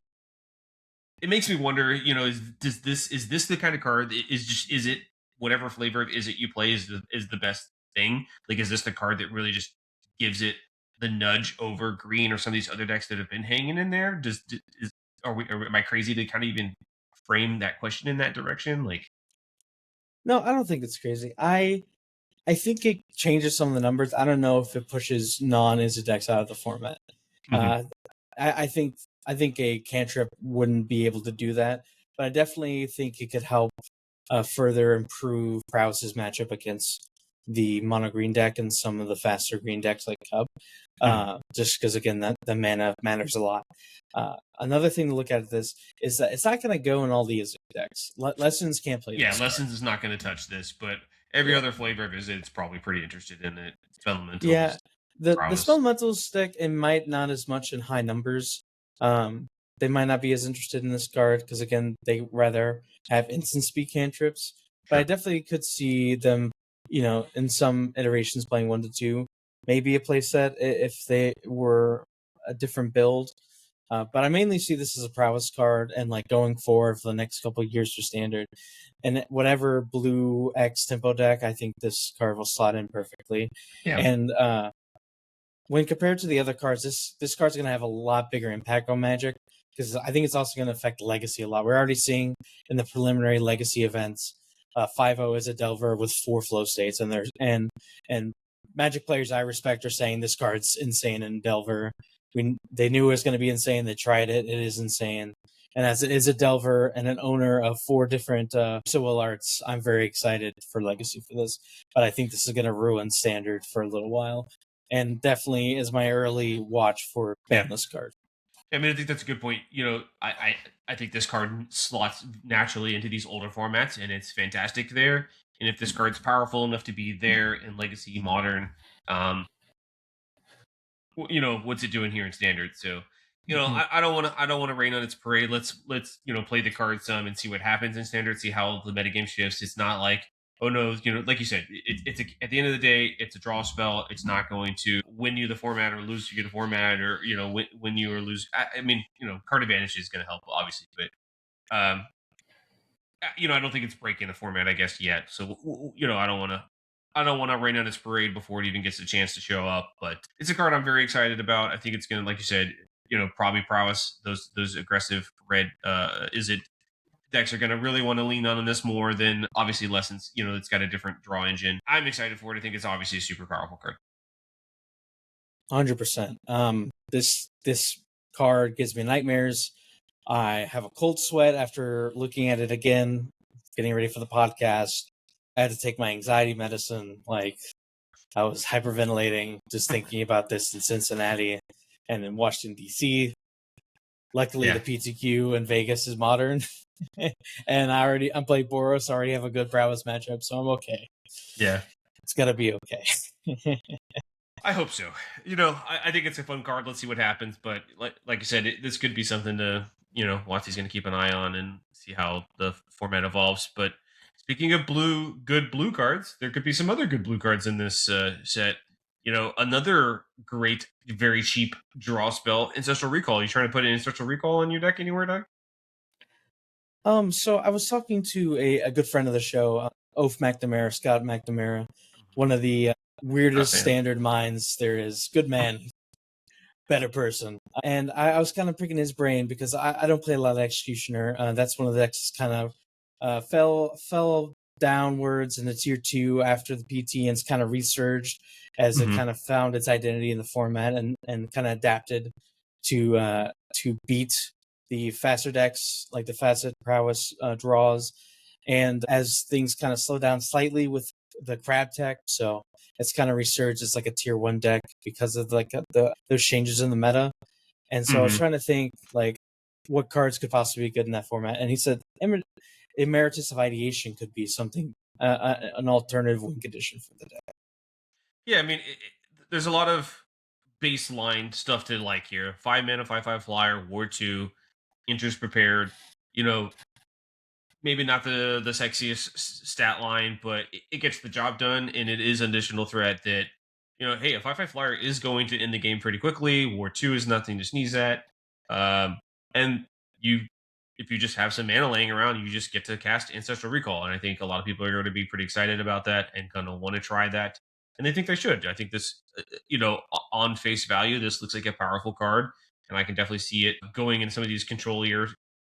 it makes me wonder. Is this the kind of card that is it whatever flavor of is it you play is the best thing? Like, is this the card that really just gives it the nudge over green or some of these other decks that have been hanging in there? Am I crazy to kind of even frame that question in that direction? Like, No, I don't think it's crazy. I think it changes some of the numbers. I don't know if it pushes non-Izzet decks out of the format. mhm. I think a cantrip wouldn't be able to do that, but I definitely think it could help further improve Prowse's matchup against the mono green deck and some of the faster green decks like Cub. Just because again that the mana matters a lot. Another thing to look at this is that it's not going to go in all the Izzet decks. Lessons can't play Yeah, this Lessons card. is not going to touch this, but every Yeah, other flavor of it's probably pretty interested in it. yeah. Elementals, The prowess. Spellmentals deck it might not as much in high numbers. Um, they might not be as interested in this card because again they rather have instant speed cantrips. But I Sure. definitely could see them, in some iterations playing 1 to 2, maybe a playset if they were a different build. But I mainly see this as a prowess card and like going forward for the next couple of years for standard. And whatever blue X tempo deck, I think this card will slot in perfectly. Yeah. And when compared to the other cards, this card's going to have a lot bigger impact on Magic because I think it's also going to affect Legacy a lot. We're already seeing in the preliminary Legacy events, 5-0 is a Delver with 4 flow states, and Magic players I respect are saying this card's insane in Delver. They knew it was going to be insane. They tried it. It is insane. And as it is a Delver and an owner of 4 different Civil Arts, I'm very excited for Legacy for this. But I think this is going to ruin Standard for a little while and definitely is my early watch for Yeah. Bandless card. I mean, I think that's a good point. I think this card slots naturally into these older formats, and it's fantastic there. And if this card's powerful enough to be there in Legacy, Modern, um, what's it doing here in Standard? So, Mm-hmm. I don't want to rain on its parade. Let's play the card some and see what happens in Standard. See how the metagame shifts. It's not like oh no, like you said, at the end of the day, it's a draw spell. It's not going to win you the format or lose you the format or win you or lose. I mean, card advantage is going to help obviously, but I don't think it's breaking the format, I guess yet. So I don't want to rain on its parade before it even gets a chance to show up. But it's a card I'm very excited about. I think it's going to, like you said, probably prowess those aggressive red. Is it decks are going to really want to lean on this more than obviously Lessons. It's got a different draw engine. I'm excited for it. I think it's obviously a super powerful card. 100%. This card gives me nightmares. I have a cold sweat after looking at it again, getting ready for the podcast. I had to take my anxiety medicine. Like, I was hyperventilating just thinking about this in Cincinnati and in Washington, D.C. Luckily, the PTQ in Vegas is modern. And I'm playing Boros. I already have a good Prowess matchup, so I'm okay. Yeah. It's going to be okay. I hope so. I think it's a fun card. Let's see what happens. But like you said, this could be something to, Watsy's going to keep an eye on and see how the format evolves. But speaking of good blue cards, there could be some other good blue cards in this set. Another great, very cheap draw spell, Ancestral Recall. You trying to put an Ancestral Recall in your deck anywhere, Doug? So I was talking to a good friend of the show, Oaf McNamara, Scott McNamara, one of the weirdest standard minds there is. Good man, better person. And I was kind of picking his brain because I don't play a lot of Executioner. That's one of the decks kind of fell downwards in the tier 2 after the PT and it's kind of resurged as it kind of found its identity in the format and kind of adapted to beat the faster decks, like the Facet Prowess draws. And as things kind of slow down slightly with the crab tech, so it's kind of resurged as like a tier 1 deck because of like those changes in the meta. And so I was trying to think like what cards could possibly be good in that format. And he said Emeritus of Ideation could be something, an alternative win condition for the deck. Yeah, I mean, there's a lot of baseline stuff to like here. 5 mana, 5/5 flyer, War 2, Interest Prepared. Maybe not the sexiest stat line, but it gets the job done, and it is an additional threat that, hey, a 5/5 flyer is going to end the game pretty quickly. War 2 is nothing to sneeze at. And if you just have some mana laying around, you just get to cast Ancestral Recall. And I think a lot of people are going to be pretty excited about that and going to want to try that. And they think they should. I think this, on face value, this looks like a powerful card. And I can definitely see it going in some of these control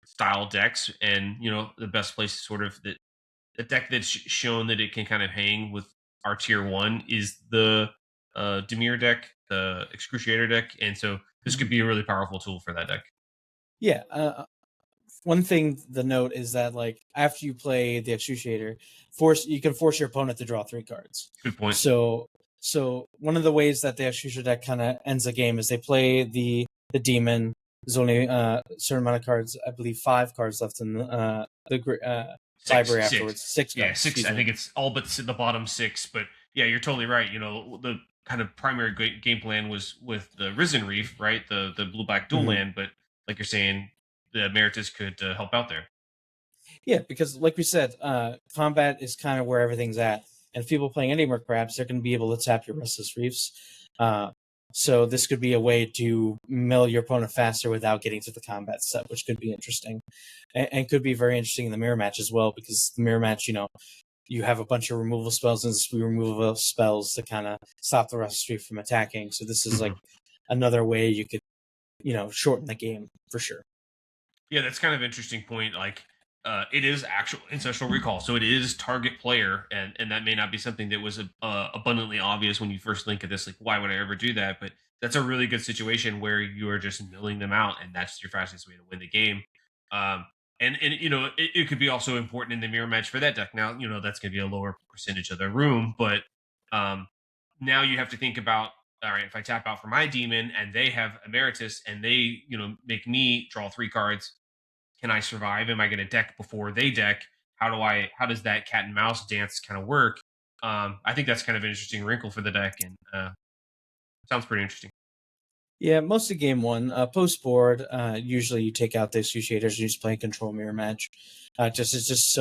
style decks. And, the best place sort of the deck that's shown that it can kind of hang with our tier 1 is the Dimir deck, the Excruciator deck. And so this could be a really powerful tool for that deck. Yeah. One thing the note is that like after you play the Excruciator, you can force your opponent to draw 3 cards. Good point. So one of the ways that the Excruciator deck kind of ends the game is they play the demon. There's only a certain amount of cards. I believe 5 cards left in the library afterwards. 6 cards. Yeah, 6. I think it's all but the bottom 6. But yeah, you're totally right. The kind of primary game plan was with the Risen Reef, right? The blue-black dual land. But like you're saying, the Emeritus could help out there. Yeah, because like we said, combat is kind of where everything's at. And if people playing any more crabs, they're going to be able to tap your Restless Reefs. So this could be a way to mill your opponent faster without getting to the combat step, which could be interesting. And could be very interesting in the mirror match as well, because the mirror match, you have a bunch of removal spells and removal spells to kind of stop the Restless Reef from attacking. So this is like another way you could, shorten the game for sure. Yeah, that's kind of an interesting point. Like, it is actual Ancestral Recall, so it is target player, and that may not be something that was abundantly obvious when you first link at this. Like, why would I ever do that? But that's a really good situation where you are just milling them out, and that's your fastest way to win the game. And it could be also important in the mirror match for that deck. Now, that's going to be a lower percentage of the room, but now you have to think about, all right, if I tap out for my demon and they have Emeritus and they, make me draw 3 cards, can I survive? Am I going to deck before they deck? How does that cat and mouse dance kind of work? I think that's kind of an interesting wrinkle for the deck, and sounds pretty interesting. Yeah, most of game 1, post board, usually you take out the Excruciators and you just play control mirror match. It's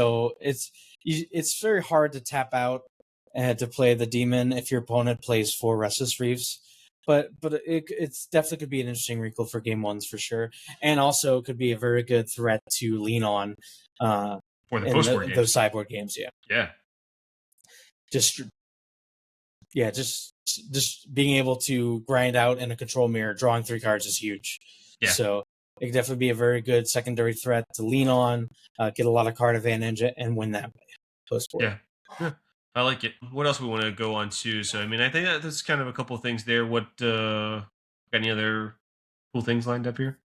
very hard to tap out and to play the demon if your opponent plays 4 Restless Reefs. But it's definitely could be an interesting wrinkle for game 1s for sure, and also could be a very good threat to lean on for the post board games. Those sideboard games. Yeah. Just being able to grind out in a control mirror, drawing 3 cards is huge. Yeah. So it could definitely be a very good secondary threat to lean on, get a lot of card advantage, and win that way post board. Yeah. I like it. What else we want to go on to? So, I mean, I think that's kind of a couple of things there. What, got any other cool things lined up here?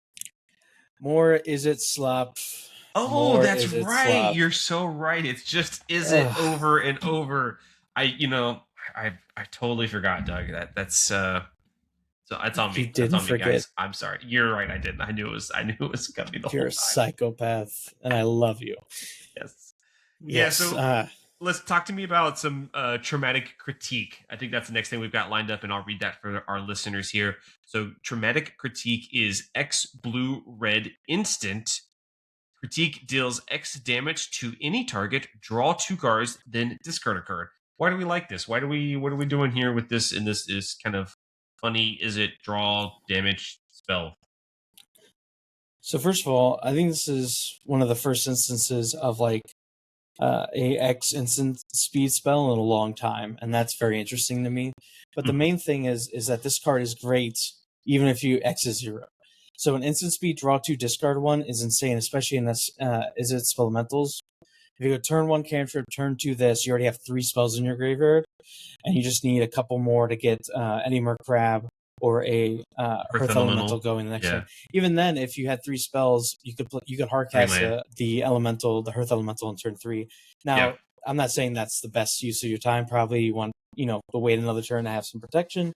More Izzet slop. Oh, More that's Izzet right. slop. You're so right. It's just is it Ugh, over and over. I totally forgot, Doug. So that's on you me. That's didn't on me, forget. guys. I'm sorry. You're right. I didn't. I knew it was gonna be the You're whole a time. psychopath, and I love you. Yes. Yeah. Yes. So let's talk to me about some traumatic critique. I think that's the next thing we've got lined up, and I'll read that for our listeners here. So, traumatic critique is X blue red instant. Critique deals X damage to any target. Draw 2 cards, then discard a card. Why do we like this? What are we doing here with this? And this is kind of funny. Is it draw damage spell? So first of all, I think this is one of the first instances of like a X instant speed spell in a long time, and that's very interesting to me. But the main thing is that this card is great even if you X is 0. So an instant speed draw 2 discard 1 is insane, especially in this Izzet Elementals. If you go turn 1 cantrip, turn 2 this, you already have 3 spells in your graveyard, and you just need a couple more to get any Mer Crab or a Earth Elemental going the next turn. Even then, if you had 3 spells, you could hardcast the Earth Elemental in turn 3. Now, I'm not saying that's the best use of your time. Probably you want to wait another turn to have some protection,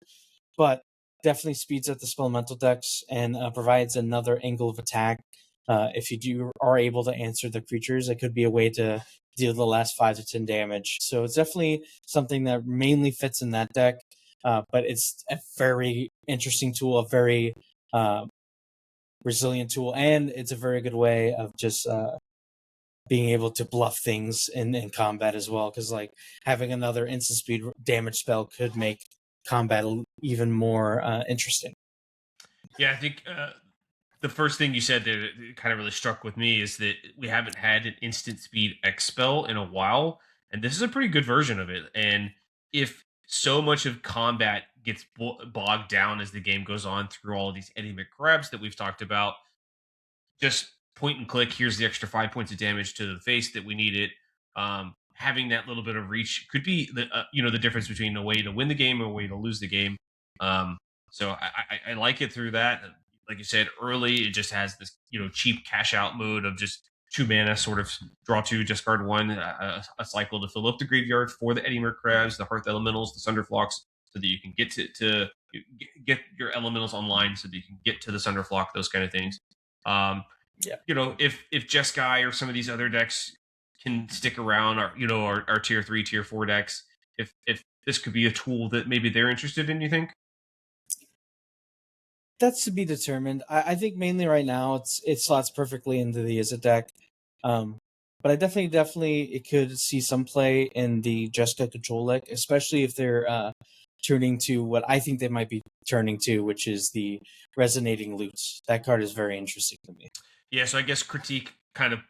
but definitely speeds up the Spelemental decks and provides another angle of attack. If you are able to answer the creatures, it could be a way to deal the last 5 to 10 damage. So it's definitely something that mainly fits in that deck, but it's a very interesting tool, a very resilient tool, and it's a very good way of just being able to bluff things in combat as well, because like having another instant speed damage spell could make combat even more interesting. Yeah, I think the first thing you said that kind of really struck with me is that we haven't had an instant speed X spell in a while, and this is a pretty good version of it. And if so much of combat gets bogged down as the game goes on through all of these enigmatic grabs that we've talked about, just point and click. Here's the extra 5 points of damage to the face that we needed. Having that little bit of reach could be the difference between a way to win the game and a way to lose the game. So I like it through that. Like you said early, it just has this cheap cash out mode of just 2 mana, sort of draw 2, discard 1, a cycle to fill up the graveyard for the Eddymer Crabs, the Hearth Elementals, the Sunderflocks, so that you can get to get your elementals online, so that you can get to the Sunderflock, those kind of things. If Jeskai or some of these other decks can stick around, or our tier 3, tier 4 decks, if this could be a tool that maybe they're interested in, you think? That's to be determined. I think mainly right now it slots perfectly into the Izzet deck. But I definitely it could see some play in the Jeskai control deck, especially if they're turning to what I think they might be turning to, which is the resonating loots. That card is very interesting to me. Yeah, so I guess critique kind of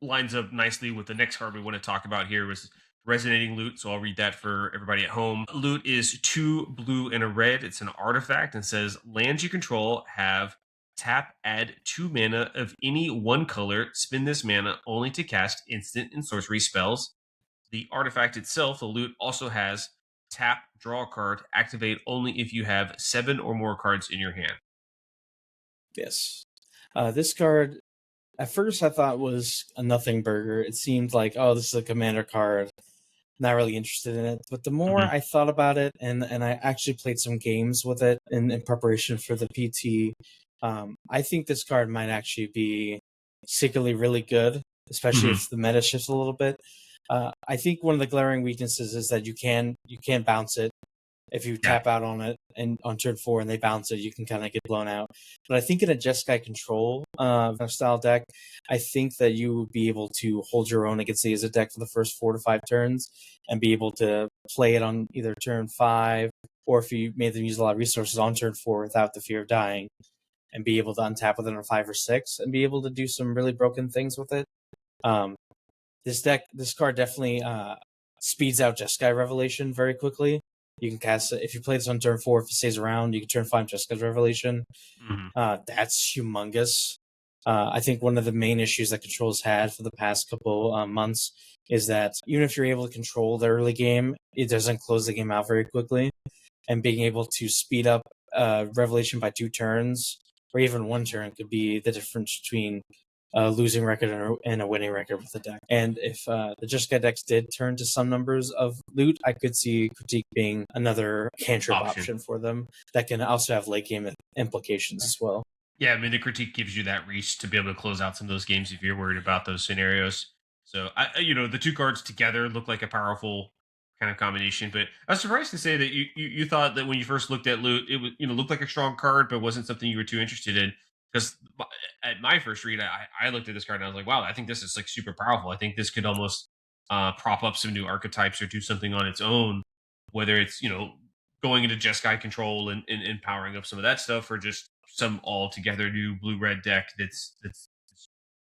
lines up nicely with the next card we want to talk about here, was resonating loot. So I'll read that for everybody at home. Loot is 2 blue and a red. It's an artifact and says lands you control have tap, add 2 mana of any one color. Spend this mana only to cast instant and sorcery spells. The artifact itself, the loot, also has tap, draw a card, activate only if you have 7 or more cards in your hand. Yes. This card, at first I thought was a nothing burger. It seemed like, oh, this is a commander card. Not really interested in it. But the more I thought about it, and I actually played some games with it in preparation for the PT, I think this card might actually be secretly really good, especially if the meta shifts a little bit. I think one of the glaring weaknesses is that you can bounce it. If you tap out on it and on turn 4 and they bounce it, you can kind of get blown out. But I think in a Jeskai control style deck, I think that you would be able to hold your own against the Izzet deck for the first 4 to 5 turns and be able to play it on either turn 5, or if you made them use a lot of resources on turn 4 without the fear of dying, and be able to untap with it on 5 or 6 and be able to do some really broken things with it. This card definitely speeds out Jeskai Revelation very quickly. You can cast it if you play this on turn 4. If it stays around, you can turn 5 Jessica's Revelation. That's humongous. I think one of the main issues that Control's had for the past couple months is that even if you're able to control the early game, it doesn't close the game out very quickly. And being able to speed up Revelation by 2 turns, or even 1 turn, could be the difference between a losing record and a winning record with the deck. And if the Jessica decks did turn to some numbers of loot, I could see Critique being another cantrip option for them that can also have late game implications as well. Yeah, I mean, the Critique gives you that reach to be able to close out some of those games if you're worried about those scenarios. So, the 2 cards together look like a powerful kind of combination. But I was surprised to say that you thought that when you first looked at loot, it was looked like a strong card, but wasn't something you were too interested in. Because at my first read, I looked at this card and I was like, wow, I think this is like super powerful. I think this could almost prop up some new archetypes or do something on its own, whether it's going into Jeskai control and powering up some of that stuff, or just some altogether new blue-red deck that's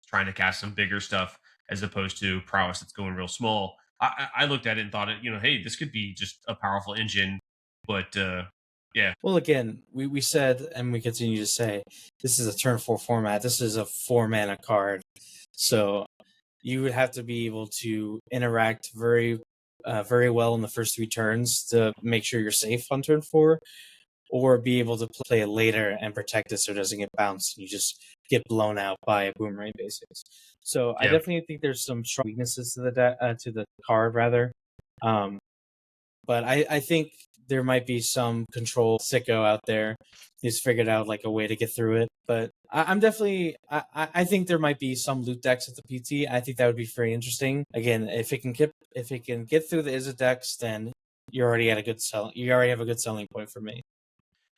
trying to cast some bigger stuff as opposed to prowess that's going real small. I looked at it and thought, hey, this could be just a powerful engine, but yeah. Well, again, we said, and we continue to say, this is a turn 4 format. This is a 4-mana card, so you would have to be able to interact very well in the first 3 turns to make sure you're safe on turn 4, or be able to play it later and protect it so it doesn't get bounced and you just get blown out by a Boomerang basics. So I definitely think there's some strong weaknesses to the card rather. But I think there might be some control sicko out there who's figured out like a way to get through it. But I'm definitely I think there might be some loot decks at the PT. I think that would be very interesting. Again, if it can get through the Izzet decks, then you already have a good selling point for me.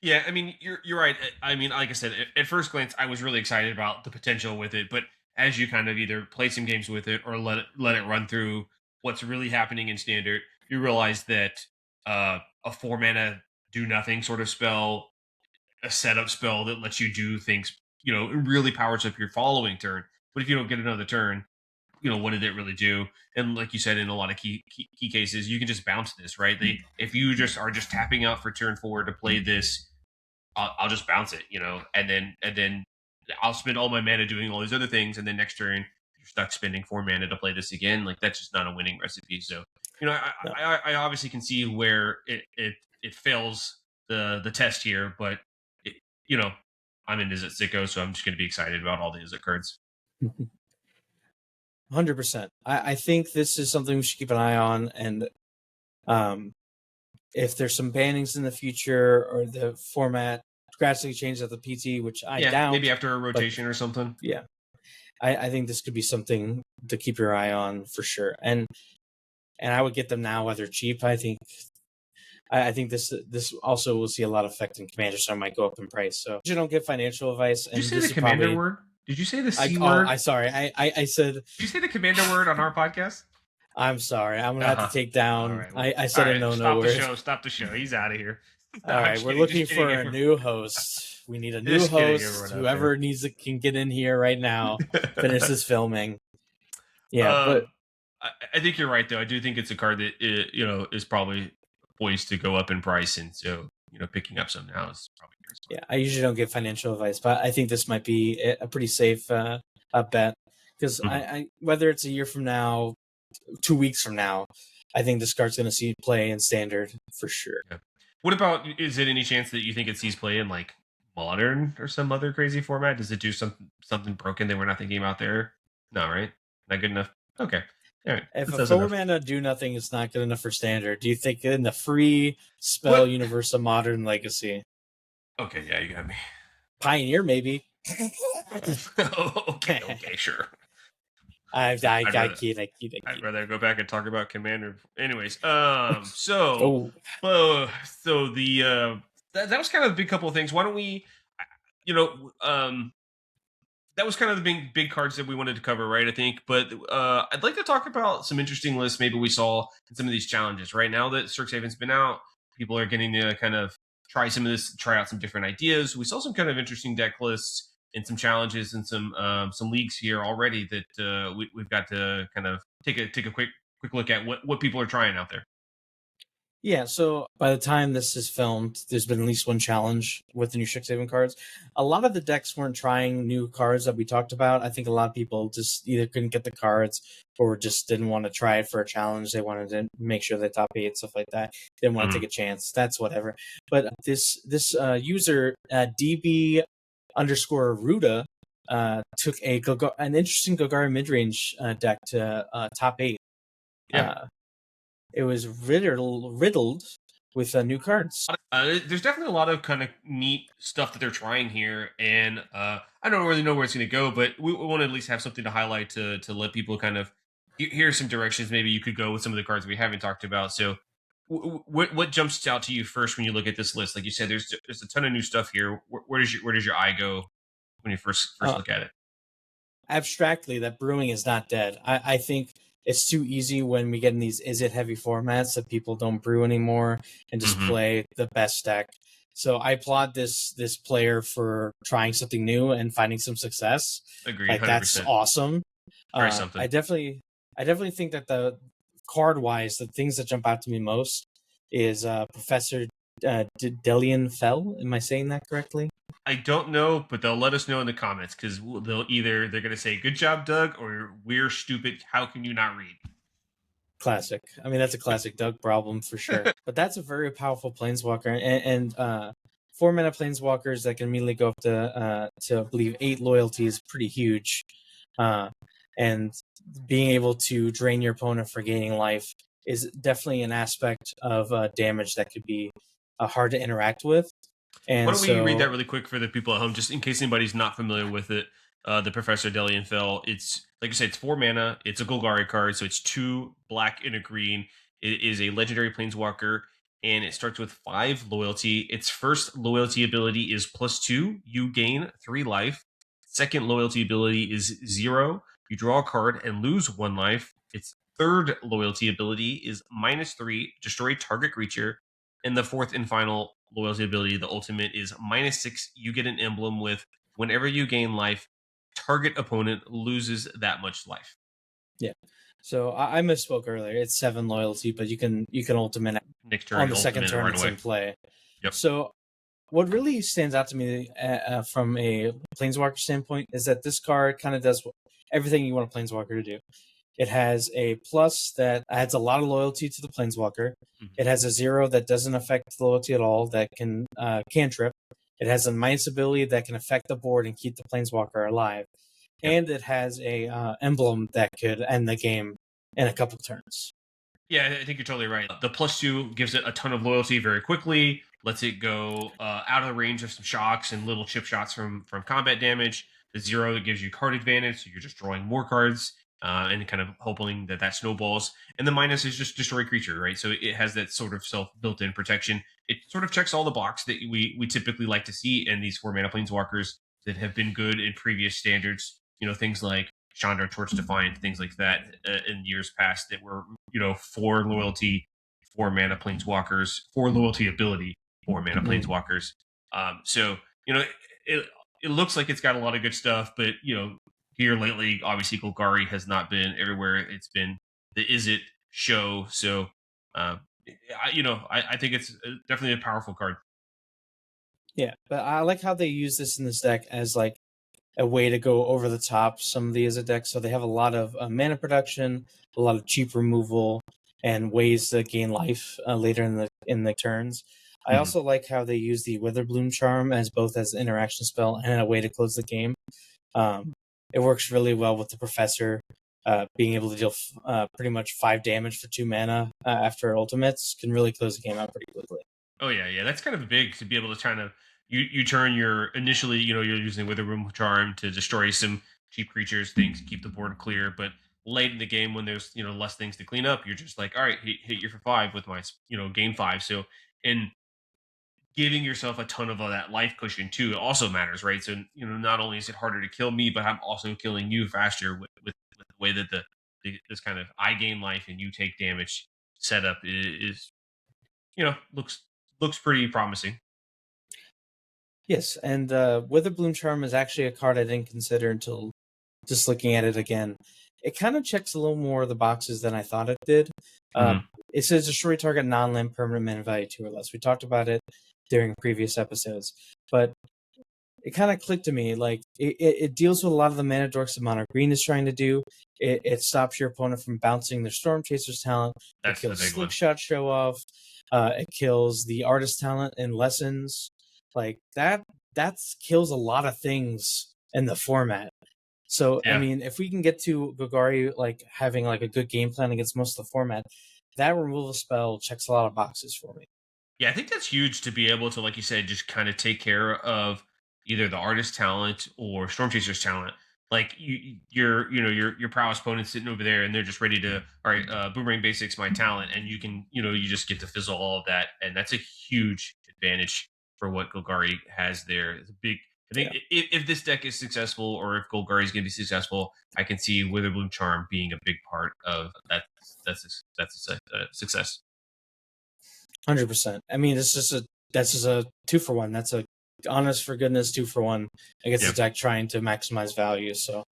Yeah, I mean, you're right. I mean, like I said, at first glance, I was really excited about the potential with it, but as you kind of either play some games with it or let it run through what's really happening in Standard, you realize that a 4-mana do nothing sort of spell, a setup spell that lets you do things, it really powers up your following turn. But if you don't get another turn, what did it really do? And like you said, in a lot of key cases, you can just bounce this, right? If you just are just tapping out for turn 4 to play this, I'll just bounce it, and then I'll spend all my mana doing all these other things, and then next turn you're stuck spending 4 mana to play this again. Like, that's just not a winning recipe. So, I obviously can see where it fails the test here, but I'm in Izzet Sicko, so I'm just going to be excited about all the Izzet cards. 100%. I think this is something we should keep an eye on, and if there's some bannings in the future or the format gradually changes at the PT, which I doubt. Maybe after a rotation or something. Yeah. I think this could be something to keep your eye on for sure. And I would get them now while they're cheap. I think this also will see a lot of effect in Commander, so I might go up in price. So you don't get financial advice. Did you say the Commander word? Did you say the C word? I'm sorry. I said. Did you say the Commander word on our podcast? I'm sorry. I'm gonna have to take down. Right. I said a no word. Stop the show. He's out of here. No, all right, we're looking for a new host. We need a new host. Whoever needs it can get in here right now. Finish this filming. Yeah, but I think you're right, though. I do think it's a card that is probably poised to go up in price, and so picking up some now is probably good. Yeah, I usually don't give financial advice, but I think this might be a pretty safe bet because I whether it's a year from now, 2 weeks from now, I think this card's going to see play in Standard for sure. Yeah. What about, is it any chance that you think it sees play in like Modern or some other crazy format? Does it do something broken that we're not thinking about there? No, right? Not good enough? Okay. All right. If a 4-mana do nothing is not good enough for Standard, do you think in the free spell universe of Modern Legacy? Okay, yeah, you got me. Pioneer, maybe. Okay, sure. I kid. I'd rather go back and talk about Commander. Anyways, so the that was kind of the big couple of things. Why don't we, that was kind of the big cards that we wanted to cover, right? I think, but I'd like to talk about some interesting lists maybe we saw in some of these challenges. Right now that Strixhaven's been out, people are getting to kind of try some of this, try out some different ideas. We saw some kind of interesting deck lists and some challenges and some leagues here already that we've got to kind of take a quick look at what people are trying out there. Yeah, so by the time this is filmed, there's been at least one challenge with the new Strixhaven cards. A lot of the decks weren't trying new cards that we talked about. I think a lot of people just either couldn't get the cards or just didn't want to try it for a challenge. They wanted to make sure they top 8, stuff like that. Didn't want to take a chance. That's whatever. But this user, DB underscore Ruda, took an interesting Golgari midrange deck to top 8. Yeah. It was riddled with new cards. There's definitely a lot of kind of neat stuff that they're trying here, and I don't really know where it's going to go, but we want to at least have something to highlight to let people kind of hear some directions. Maybe you could go with some of the cards we haven't talked about. So, what jumps out to you first when you look at this list? Like you said, there's a ton of new stuff here. Where does your eye go when you first look at it? Abstractly, that brewing is not dead. I think it's too easy when we get in these Izzet heavy formats that people don't brew anymore and just play the best deck. So I applaud this player for trying something new and finding some success. Agree, like 100%. That's awesome. Something. I definitely think that the card wise, the things that jump out to me most is Professor Delian Fell. Am I saying that correctly? I don't know, but they'll let us know in the comments because they're going to say "Good job, Doug" or "We're stupid. How can you not read?" Classic. I mean, that's a classic Doug problem for sure. But that's a very powerful planeswalker, and 4-mana planeswalkers that can immediately go up to I believe 8 loyalty is pretty huge, and being able to drain your opponent for gaining life is definitely an aspect of damage that could be hard to interact with. And why don't we read that really quick for the people at home, just in case anybody's not familiar with it? The Professor Delian Fell. It's like I said, it's 4 mana. It's a Golgari card, so it's 2 black and a green. It is a legendary planeswalker, and it starts with 5 loyalty. Its first loyalty ability is +2. You gain 3 life. Second loyalty ability is 0. You draw a card and lose 1 life. Its third loyalty ability is -3. Destroy target creature. And the fourth and final loyalty ability, the ultimate, is -6. You get an emblem with whenever you gain life, target opponent loses that much life. Yeah. So I misspoke earlier. It's 7 loyalty, but you can ultimate next turn on the second turn right it's away. in play. Yep. So what really stands out to me from a planeswalker standpoint is that this card kind of does everything you want a planeswalker to do. It has a plus that adds a lot of loyalty to the planeswalker. It has a 0 that doesn't affect loyalty at all, that can cantrip. It has a minus ability that can affect the board and keep the planeswalker alive. Yep. And it has a emblem that could end the game in a couple turns. Yeah, I think you're totally right. The +2 gives it a ton of loyalty very quickly, lets it go out of the range of some shocks and little chip shots from combat damage. The 0 that gives you card advantage, so you're just drawing more cards and kind of hoping that snowballs. And the minus is just destroy creature, right? So it has that sort of self built-in protection. It sort of checks all the box that we typically like to see in these 4-mana planeswalkers that have been good in previous standards. Things like Chandra, Torch Defiant, things like that in years past that were, 4 loyalty, 4-mana planeswalkers, 4 loyalty ability, 4-mana planeswalkers. So, it looks like it's got a lot of good stuff, but, here lately, obviously, Golgari has not been everywhere. It's been the Izzet show. So, I think it's definitely a powerful card. Yeah, but I like how they use this in this deck as like a way to go over the top some of the Izzet decks. So they have a lot of mana production, a lot of cheap removal, and ways to gain life later in the turns. I also like how they use the Witherbloom Charm as both as an interaction spell and a way to close the game. It works really well with the Professor being able to deal pretty much 5 damage for 2 mana after ultimates can really close the game out pretty quickly. Oh yeah, that's kind of big to be able to kind of you turn your initially you're using Witherbloom Charm to destroy some cheap creatures, things, keep the board clear, but late in the game when there's less things to clean up, you're just like, all right, hit you for 5 with my gain 5. So and giving yourself a ton of that life cushion too also matters, right? So not only is it harder to kill me, but I'm also killing you faster with the way that this kind of I gain life and you take damage setup is looks pretty promising. Yes, and Witherbloom Charm is actually a card I didn't consider until just looking at it again. It kind of checks a little more of the boxes than I thought it did. it says destroy target non-land permanent mana value 2 or less. We talked about it during previous episodes, but it kind of clicked to me. Like it deals with a lot of the mana dorks that Mono Green is trying to do. It stops your opponent from bouncing their Storm Chaser's talent. That's it the kills big one. Slickshot Show Off. It kills the Artist talent in Lessons. Like that kills a lot of things in the format. So Yeah. I mean, if we can get to Golgari like having like a good game plan against most of the format, that removal spell checks a lot of boxes for me. Yeah, I think that's huge to be able to, like you said, just kind of take care of either the artist talent or Storm Chaser's talent. Like your prowess opponent's sitting over there and they're just ready to, all right, boomerang basics my talent, and you can, you just get to fizzle all of that, and that's a huge advantage for what Golgari has there. It's a big. I think Yeah. if this deck is successful, or if Golgari is going to be successful, I can see Witherbloom Charm being a big part of that. That's a success. 100%. I mean, that's just a 2-for-1. That's a honest for goodness 2-for-1 against Yep. the deck trying to maximize value. So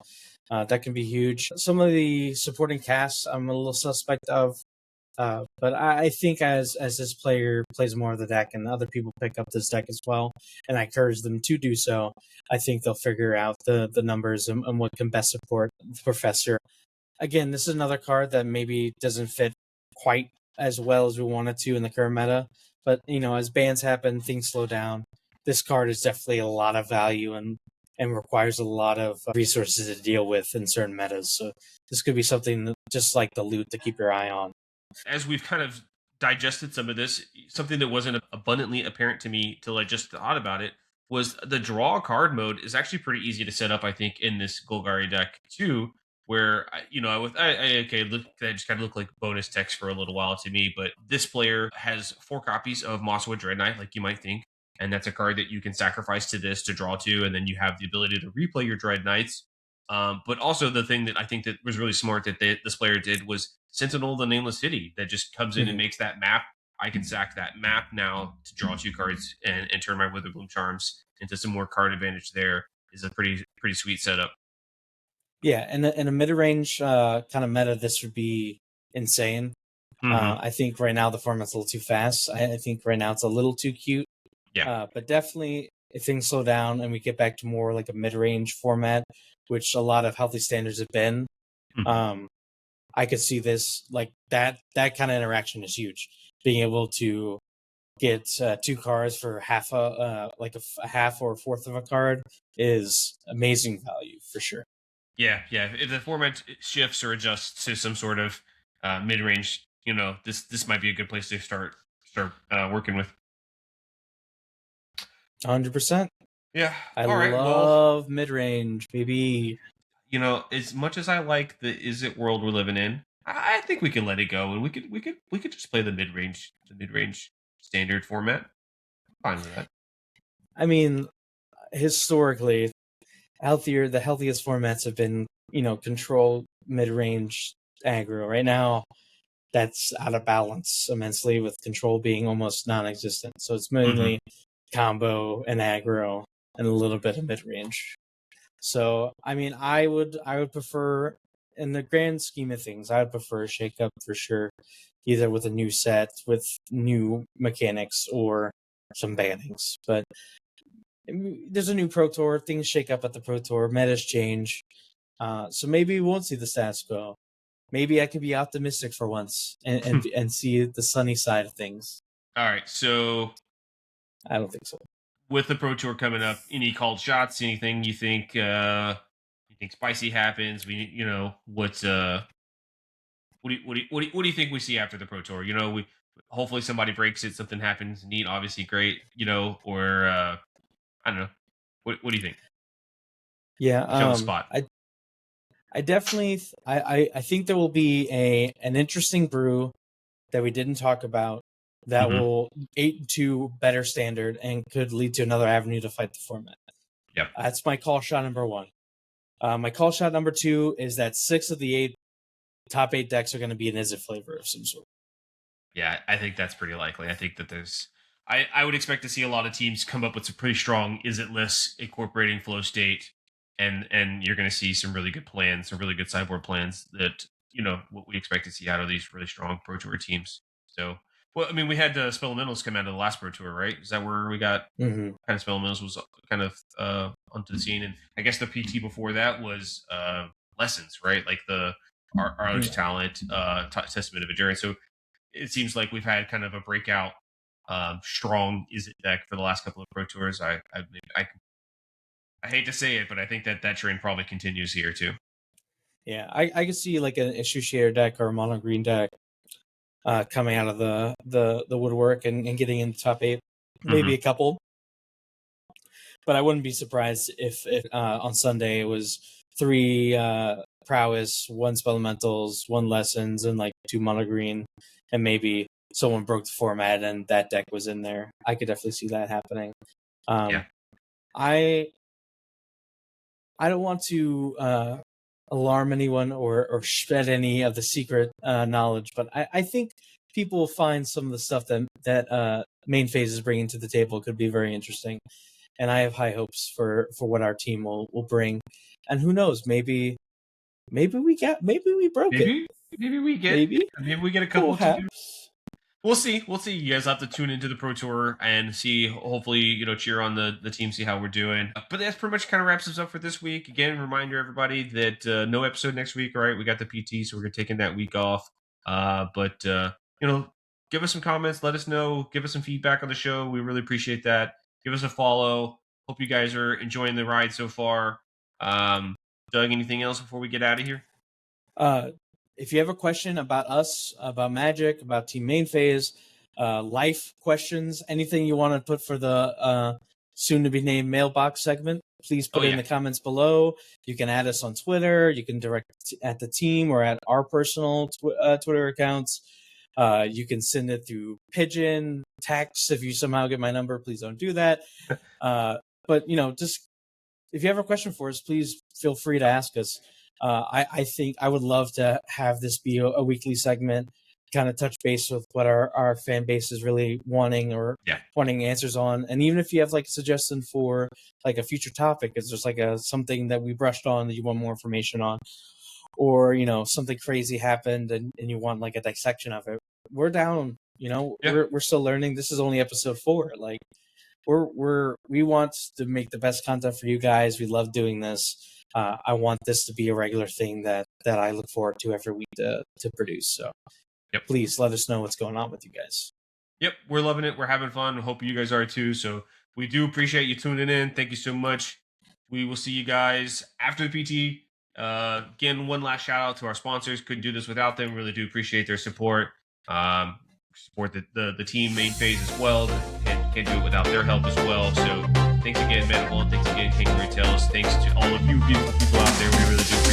that can be huge. Some of the supporting casts I'm a little suspect of, but I think as this player plays more of the deck and other people pick up this deck as well, and I encourage them to do so, I think they'll figure out the numbers and what can best support the Professor. Again, this is another card that maybe doesn't fit quite as well as we want it to in the current meta. But, as bans happen, things slow down. This card is definitely a lot of value and requires a lot of resources to deal with in certain metas. So this could be something just like the loot to keep your eye on. As we've kind of digested some of this, something that wasn't abundantly apparent to me till I just thought about it was the draw a card mode is actually pretty easy to set up, I think, in this Golgari deck too. Where okay, that just kind of looked like bonus text for a little while to me, but this player has 4 copies of Mosswood Dread Knight, like you might think, and that's a card that you can sacrifice to this to draw to, and then you have the ability to replay your Dread Knights. But also the thing that I think that was really smart that this player did was Sentinel the Nameless City that just comes in and makes that map. I can sack that map now to draw 2 cards and turn my Witherbloom Charms into some more card advantage. There is a pretty sweet setup. Yeah, and in a mid-range kind of meta, this would be insane. Mm-hmm. I think right now the format's a little too fast. I think right now it's a little too cute. Yeah. But definitely, if things slow down and we get back to more like a mid-range format, which a lot of healthy standards have been, Mm-hmm. I could see this like that. That kind of interaction is huge. Being able to get 2 cards for half a half or a fourth of a card is amazing value for sure. Yeah. If the format shifts or adjusts to some sort of mid-range, this might be a good place to start working with. 100%. Yeah. I All right. Well, love mid-range, baby. As much as I like the Izzet world we're living in, I think we can let it go, and we could just play the mid range standard format. I'm fine with that. I mean, historically, the healthiest formats have been, control, mid-range, aggro. Right now, that's out of balance immensely with control being almost non-existent. So it's mainly combo and aggro and a little bit of mid-range. So I mean, I would prefer, in the grand scheme of things, I would prefer a shake-up for sure, either with a new set with new mechanics or some bannings. But there's a new Pro Tour, things shake up at the Pro Tour, metas change. So maybe we won't see the status quo. Maybe I can be optimistic for once and see the sunny side of things. All right. So I don't think so. with the Pro Tour coming up, any called shots? Anything you think? Spicy happens? What do you think we see after the Pro Tour? We hopefully somebody breaks it, something happens neat, obviously great. Or I don't know. What do you think? Yeah, Put you on the spot. I definitely I think there will be an interesting brew that we didn't talk about that Mm-hmm. will aid to better standard and could lead to another avenue to fight the format. Yep. That's my call shot number 1. My call shot number 2 is that 6 of the top 8 decks are going to be an Izzet flavor of some sort. Yeah, I think that's pretty likely. I think that I would expect to see a lot of teams come up with some pretty strong Izzet lists incorporating flow state, and you're going to see some really good plans, some really good sideboard plans that what we expect to see out of these really strong Pro Tour teams. So, well, I mean, we had the Spelementals come out of the last Pro Tour, right? Is that where we got Hmm. kind of Spelementals was kind of onto the scene? And I guess the PT before that was Lessons, right? Like the our Yeah. talent, Testament of Endurance. So it seems like we've had kind of a breakout, strong Izzet deck for the last couple of Pro Tours. I hate to say it, but I think that trend probably continues here too. Yeah, I could see like an issue share deck or a mono green deck coming out of the woodwork and getting in the top 8, maybe a couple. But I wouldn't be surprised if on Sunday it was 3 prowess, 1 spelementals, 1 lessons, and like 2 mono green, and maybe someone broke the format and that deck was in there. I could definitely see that happening. Yeah. I don't want to alarm anyone or spread any of the secret knowledge, but I think people will find some of the stuff that main phase is bringing to the table could be very interesting, and I have high hopes for what our team will bring. And who knows, maybe we broke it. Maybe we get Maybe a couple teams. perhaps. We'll see. You guys have to tune into the Pro Tour and see. Hopefully, cheer on the team, see how we're doing. But that's pretty much kind of wraps us up for this week. Again, reminder everybody that no episode next week. All right, we got the PT, so we're taking that week off. But give us some comments. Let us know. Give us some feedback on the show. We really appreciate that. Give us a follow. Hope you guys are enjoying the ride so far. Doug, anything else before we get out of here? If you have a question about us, about Magic, about Team Main Phase, life questions, anything you want to put for the soon-to-be-named mailbox segment, please put it in the comments below. You can add us on Twitter. You can direct at the team or at our personal Twitter accounts. You can send it through pigeon, text. If you somehow get my number, please don't do that. But, just if you have a question for us, please feel free to ask us. I think I would love to have this be a weekly segment, kind of touch base with what our fan base is really wanting or wanting answers on. And even if you have like a suggestion for like a future topic, it's just like something that we brushed on that you want more information on, or something crazy happened and you want like a dissection of it, we're down. We're still learning. This is only episode 4. Like we want to make the best content for you guys. We love doing this. I want this to be a regular thing that I look forward to every week to produce. So please let us know what's going on with you guys. Yep, we're loving it. We're having fun. Hope you guys are too. So we do appreciate you tuning in. Thank you so much. We will see you guys after the PT. Again, one last shout out to our sponsors. Couldn't do this without them. Really do appreciate their support. Support the team Main Phase as well. And can't do it without their help as well. So thanks again, Manifold. Thanks again, Kangaroo Tales. Thanks to all of you beautiful people out there. We really do